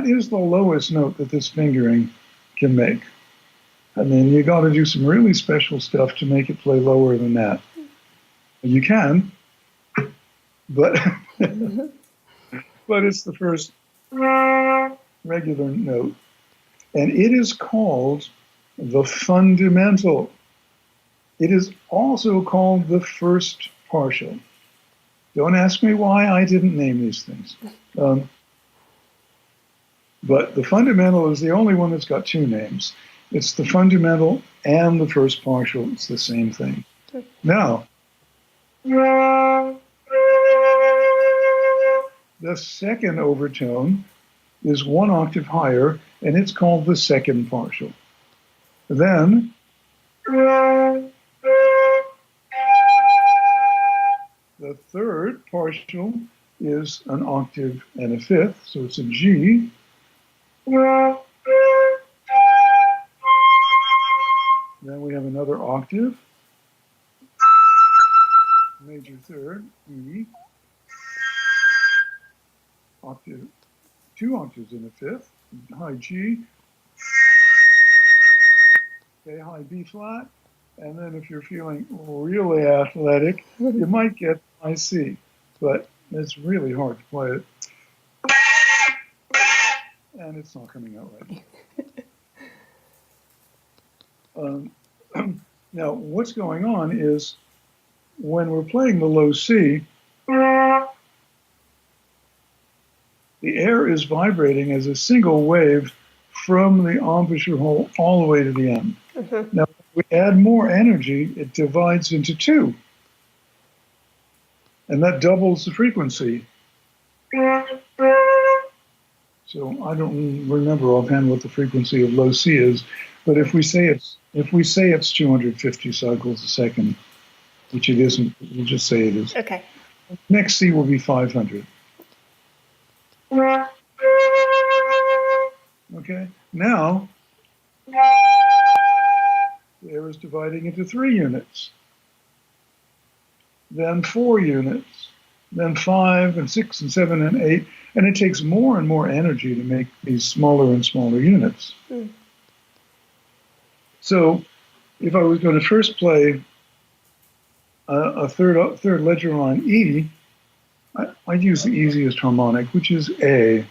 is the lowest note that this fingering can make. I mean, you got to do some really special stuff to make it play lower than that. You can, but but it's the first regular note, and it is called the fundamental. It is also called the first partial. Don't ask me why I didn't name these things. But the fundamental is the only one that's got two names. It's the fundamental and the first partial. It's the same thing. Now, the second overtone is one octave higher, and it's called the second partial. Then, the third partial is an octave and a fifth, so it's a G. Then we have another octave, major third, E, octave, two octaves in a fifth, high G, okay, high B flat, and then if you're feeling really athletic, you might get high C, but it's really hard to play it. And it's not coming out right. Now, what's going on is when we're playing the low C, the air is vibrating as a single wave from the embouchure hole all the way to the end. Mm-hmm. Now, if we add more energy, it divides into two. And that doubles the frequency. So I don't remember offhand what the frequency of low C is, But if we say it's 250 cycles a second, which it isn't, we'll just say it is. Okay. Next C will be 500. Okay. Now, the air is dividing into 3 units, then 4 units, then 5 and 6 and 7 and 8, and it takes more and more energy to make these smaller and smaller units. So if I was going to first play a third ledger line E, I'd use the easiest harmonic, which is A.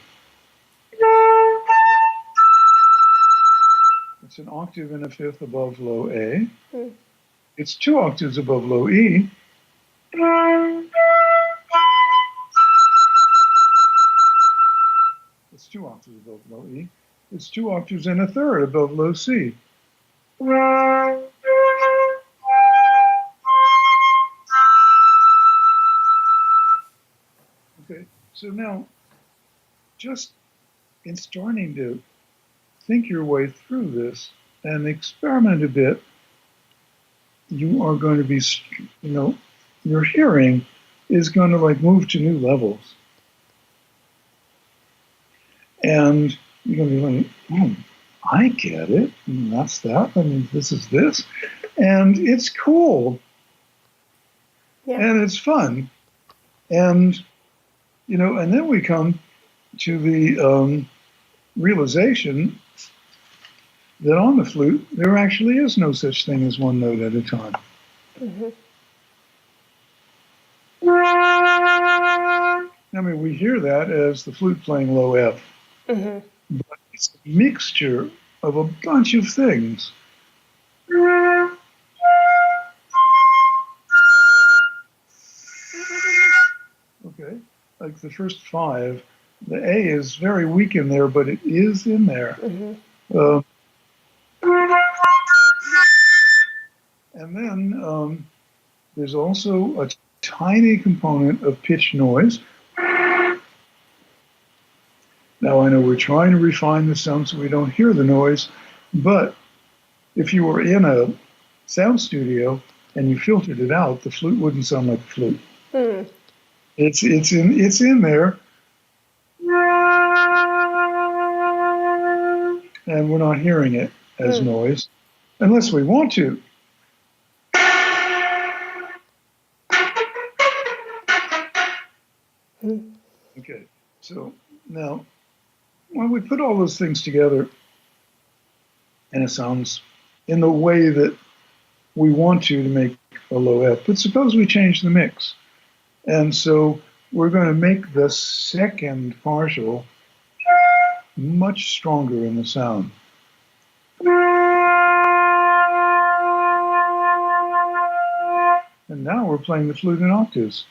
It's an octave and a fifth above low A. It's 2 octaves above low E. It's 2 octaves above low E. It's 2 octaves and a third above low C. Okay, so now, just in starting to think your way through this and experiment a bit, you are going to be, your hearing is going to like move to new levels. And you're going to be like, I get it. And that's that. I mean, this is this. And it's cool. Yeah. And it's fun. And, and then we come to the realization that on the flute, there actually is no such thing as one note at a time. I mean, we hear that as the flute playing low F. But it's a mixture of a bunch of things. Okay, like the first 5, the A is very weak in there, but it is in there. And then there's also a tiny component of pitch noise. Now, I know we're trying to refine the sound so we don't hear the noise, but if you were in a sound studio and you filtered it out, the flute wouldn't sound like a flute. It's in there, and we're not hearing it as noise unless we want to. Okay, so now, when we put all those things together, and it sounds in the way that we want to make a low F, but suppose we change the mix. And so we're going to make the second partial much stronger in the sound. And now we're playing the flute in octaves.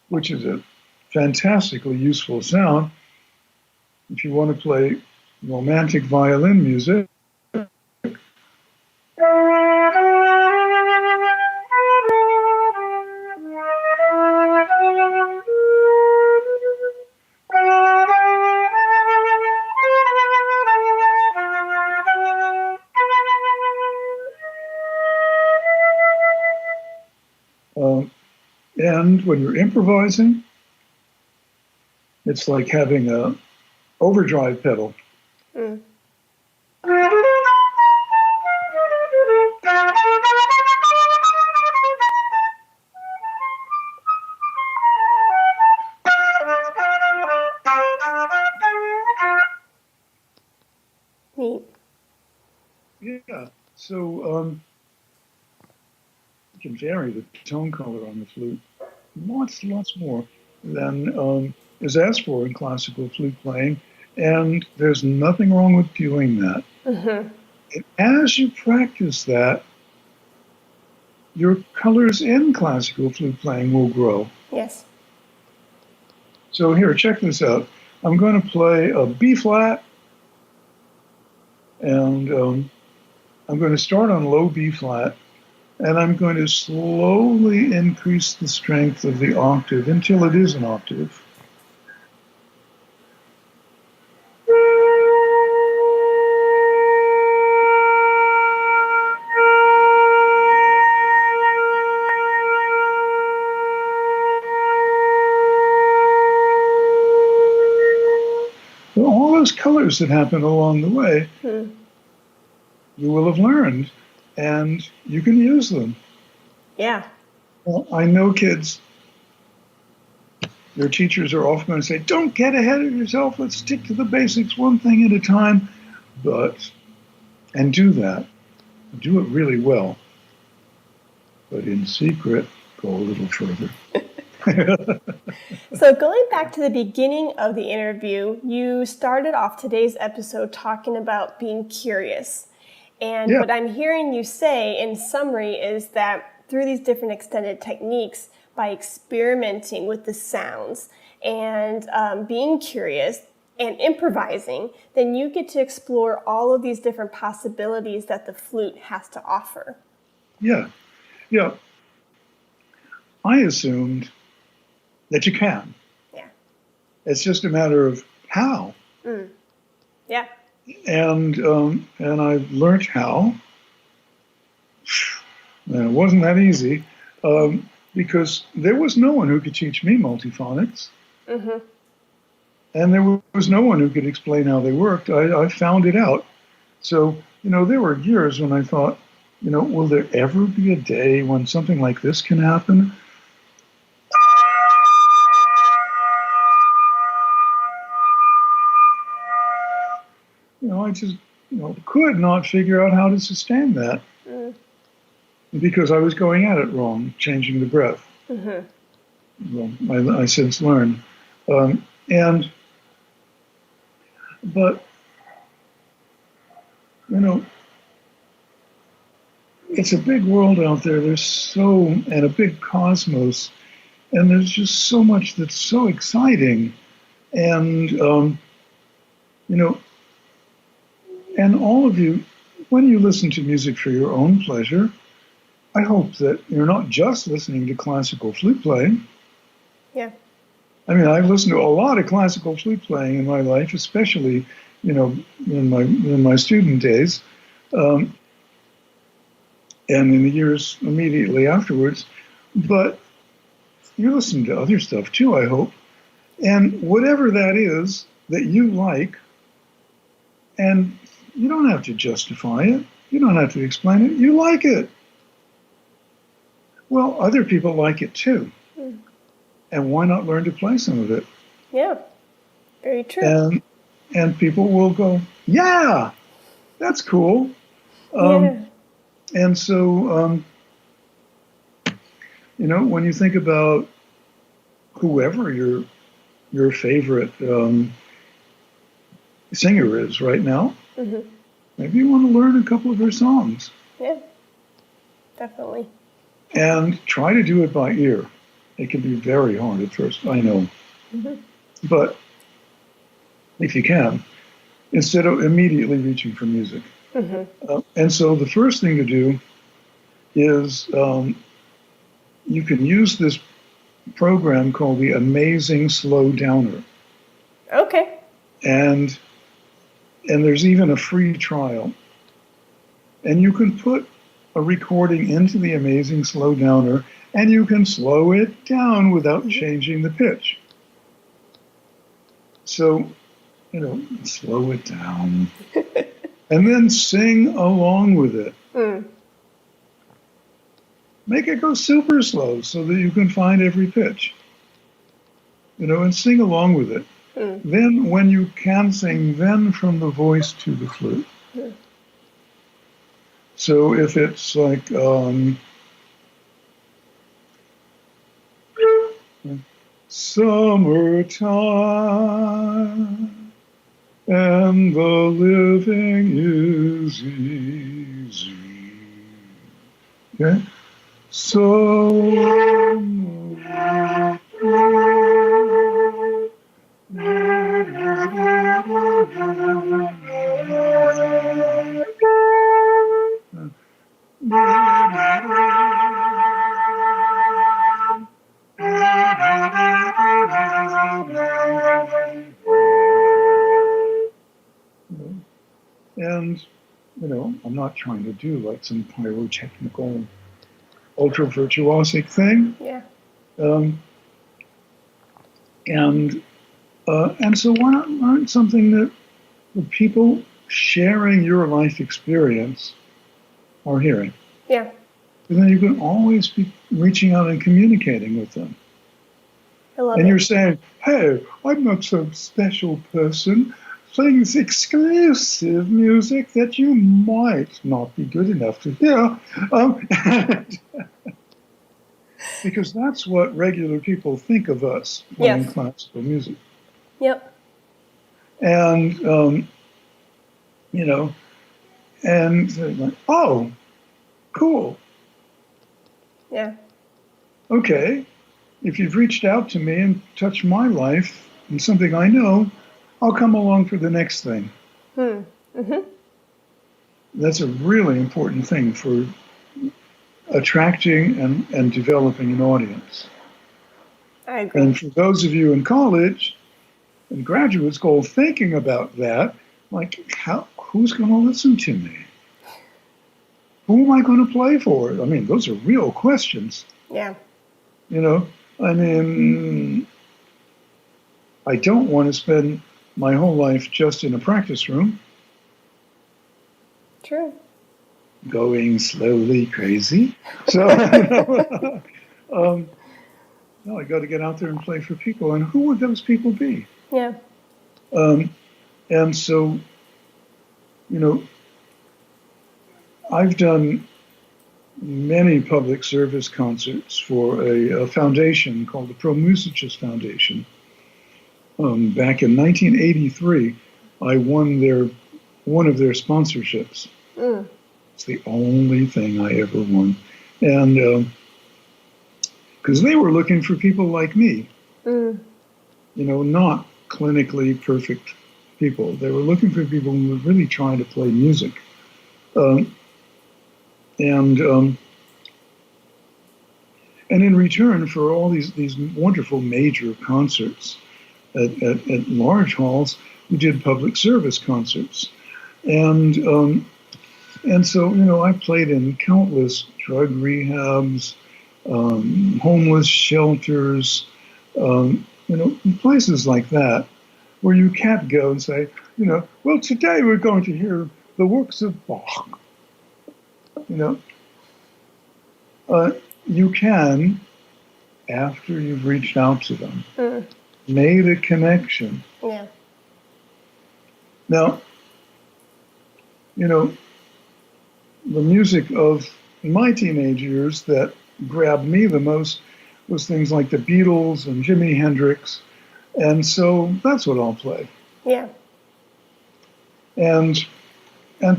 Which is a fantastically useful sound if you want to play romantic violin music. And when you're improvising, it's like having a overdrive pedal. Neat. Yeah, so you can vary the tone color on the flute lots more than is asked for in classical flute playing, and there's nothing wrong with doing that. And as you practice that, your colors in classical flute playing will grow. Yes. So here, check this out. I'm going to play a B flat, and I'm going to start on low B flat, and I'm going to slowly increase the strength of the octave until it is an octave. All those colors that happen along the way, you will have learned, and you can use them. Yeah. Well, I know kids, their teachers are often going to say, don't get ahead of yourself, let's stick to the basics one thing at a time, and do that. Do it really well. But in secret, go a little further. So going back to the beginning of the interview, you started off today's episode talking about being curious. And what I'm hearing you say in summary is that through these different extended techniques, by experimenting with the sounds and being curious and improvising, then you get to explore all of these different possibilities that the flute has to offer. Yeah. I assumed that you can. Yeah. It's just a matter of how. Yeah. And I've learned how. And it wasn't that easy because there was no one who could teach me multiphonics. And there was no one who could explain how they worked. I found it out. So, there were years when I thought, will there ever be a day when something like this can happen? I just, could not figure out how to sustain that because I was going at it wrong, changing the breath. Well, I since learned. But, it's a big world out there. And a big cosmos, and there's just so much that's so exciting. And, and all of you, when you listen to music for your own pleasure, I hope that you're not just listening to classical flute playing. Yeah. I mean, I've listened to a lot of classical flute playing in my life, especially, in my student days, and in the years immediately afterwards. But you listen to other stuff too, I hope. And whatever that is that you like, and you don't have to justify it. You don't have to explain it. You like it. Well, other people like it too. And why not learn to play some of it? Yeah, very true. And people will go, yeah, that's cool. And so, when you think about whoever your favorite singer is right now, maybe you want to learn a couple of her songs. Yeah, definitely. And try to do it by ear. It can be very hard at first, I know. But if you can, instead of immediately reaching for music. And so the first thing to do is you can use this program called the Amazing Slow Downer. Okay. And there's even a free trial. And you can put a recording into the Amazing Slow Downer, and you can slow it down without changing the pitch. So, slow it down. And then sing along with it. Make it go super slow so that you can find every pitch. And sing along with it. Then when you can sing, then from the voice to the flute. So if it's like summertime and the living is easy. Okay? So I'm not trying to do like some pyrotechnical, ultra virtuosic thing. Yeah. And so why not learn something that the people sharing your life experience are hearing? Yeah. And then you can always be reaching out and communicating with them. I love And it. you're saying, hey, I'm not some special person playing this exclusive music that you might not be good enough to hear. Because that's what regular people think of us playing classical music. Yep. And, and they're like, oh, cool. Yeah. Okay. If you've reached out to me and touched my life and something I know, I'll come along for the next thing. Mm-hmm. That's a really important thing for attracting and developing an audience. I agree. And for those of you in college and graduate school thinking about that, like, who's going to listen to me? Who am I going to play for? I mean, those are real questions. Yeah. I don't want to spend my whole life just in a practice room. True. Going slowly crazy. So, no, I got to get out there and play for people. And who would those people be? Yeah. And so, I've done many public service concerts for a foundation called the Pro Musicus Foundation. Back in 1983, I won one of their sponsorships. It's the only thing I ever won. And because they were looking for people like me, not clinically perfect people. They were looking for people who were really trying to play music. And in return for all these wonderful major concerts at large halls, we did public service concerts. And so, I played in countless drug rehabs, homeless shelters, places like that, where you can't go and say, well, today we're going to hear the works of Bach. You can, after you've reached out to them, made a connection. Yeah. Now, the music of my teenage years that grabbed me the most was things like the Beatles and Jimi Hendrix. And so that's what I'll play. Yeah. And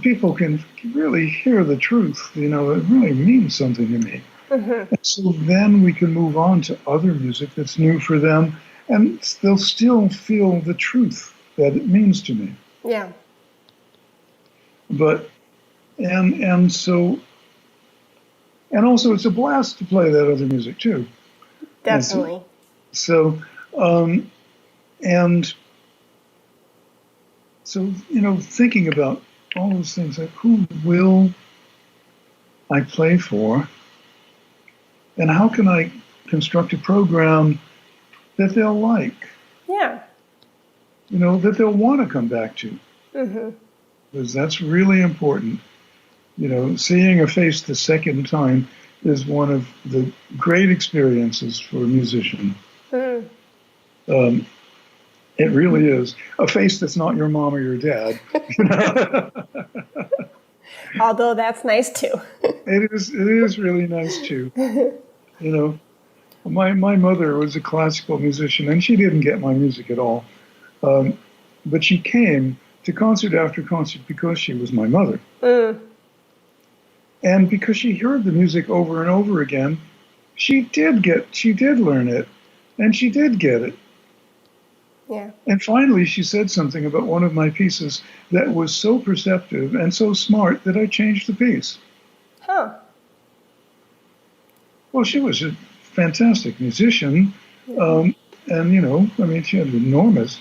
people can really hear the truth. It really means something to me. And so then we can move on to other music that's new for them, and they'll still feel the truth that it means to me. Yeah. But and also it's a blast to play that other music too. Definitely. So thinking about all those things, like who will I play for, and how can I construct a program that they'll like? Yeah. That they'll want to come back to. Because that's really important. Seeing a face the second time is one of the great experiences for a musician. It really is. A face that's not your mom or your dad. Although that's nice too. It is really nice too. My mother was a classical musician, and she didn't get my music at all. But she came to concert after concert because she was my mother. And because she heard the music over and over again, she did learn it, and she did get it. Yeah. And finally, she said something about one of my pieces that was so perceptive and so smart that I changed the piece. Huh. Well, she was a fantastic musician. And, she had enormous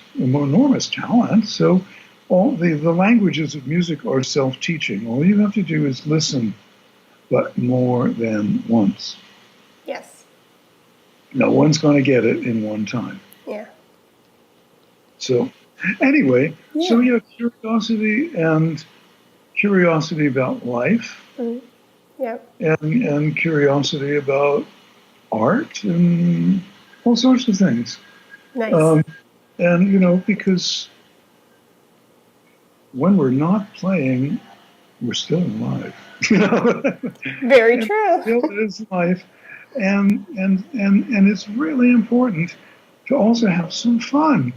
talent. So all the languages of music are self-teaching. All you have to do is listen, but more than once. Yes. No one's going to get it in one time. Yeah. So anyway, so you have curiosity about life, and curiosity about art and all sorts of things. Nice. And because when we're not playing, we're still alive. Very true. Still is life, and it's really important to also have some fun.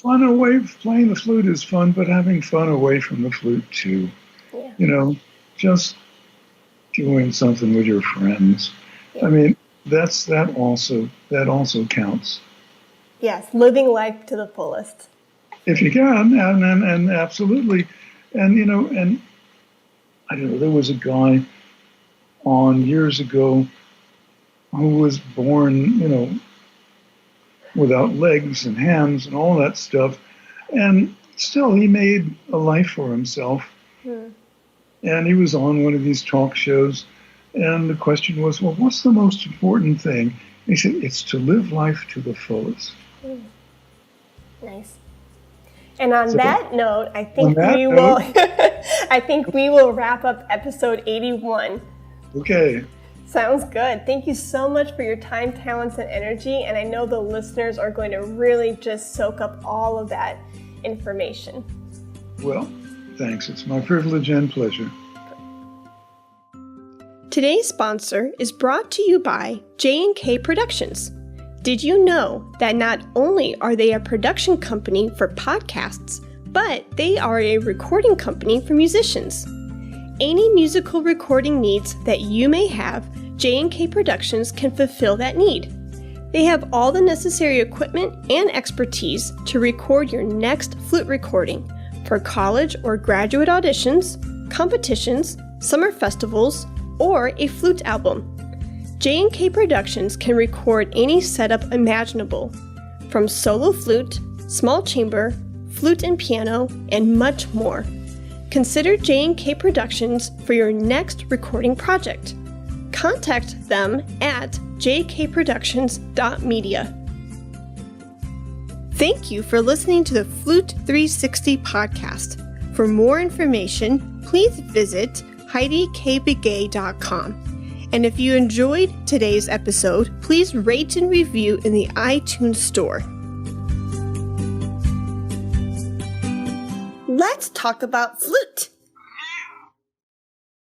Fun away, playing the flute is fun, but having fun away from the flute too. Yeah. Just doing something with your friends. Yeah. I mean, that also counts. Yes, living life to the fullest. If you can, and absolutely. And I don't know, there was a guy on years ago who was born, without legs and hands and all that stuff. And still he made a life for himself. And he was on one of these talk shows. And the question was, well, what's the most important thing? And he said, it's to live life to the fullest. Nice. And on that note, I think will I think we will wrap up episode 81. Okay. Sounds good. Thank you so much for your time, talents, and energy. And I know the listeners are going to really just soak up all of that information. Well, thanks. It's my privilege and pleasure. Today's sponsor is brought to you by J&K Productions. Did you know that not only are they a production company for podcasts, but they are a recording company for musicians? Any musical recording needs that you may have, J&K Productions can fulfill that need. They have all the necessary equipment and expertise to record your next flute recording for college or graduate auditions, competitions, summer festivals, or a flute album. J&K Productions can record any setup imaginable, from solo flute, small chamber, flute and piano, and much more. Consider J&K Productions for your next recording project. Contact them at jkproductions.media. Thank you for listening to the Flute 360 podcast. For more information, please visit HeidiKBegay.com. And if you enjoyed today's episode, please rate and review in the iTunes store. Let's talk about flute.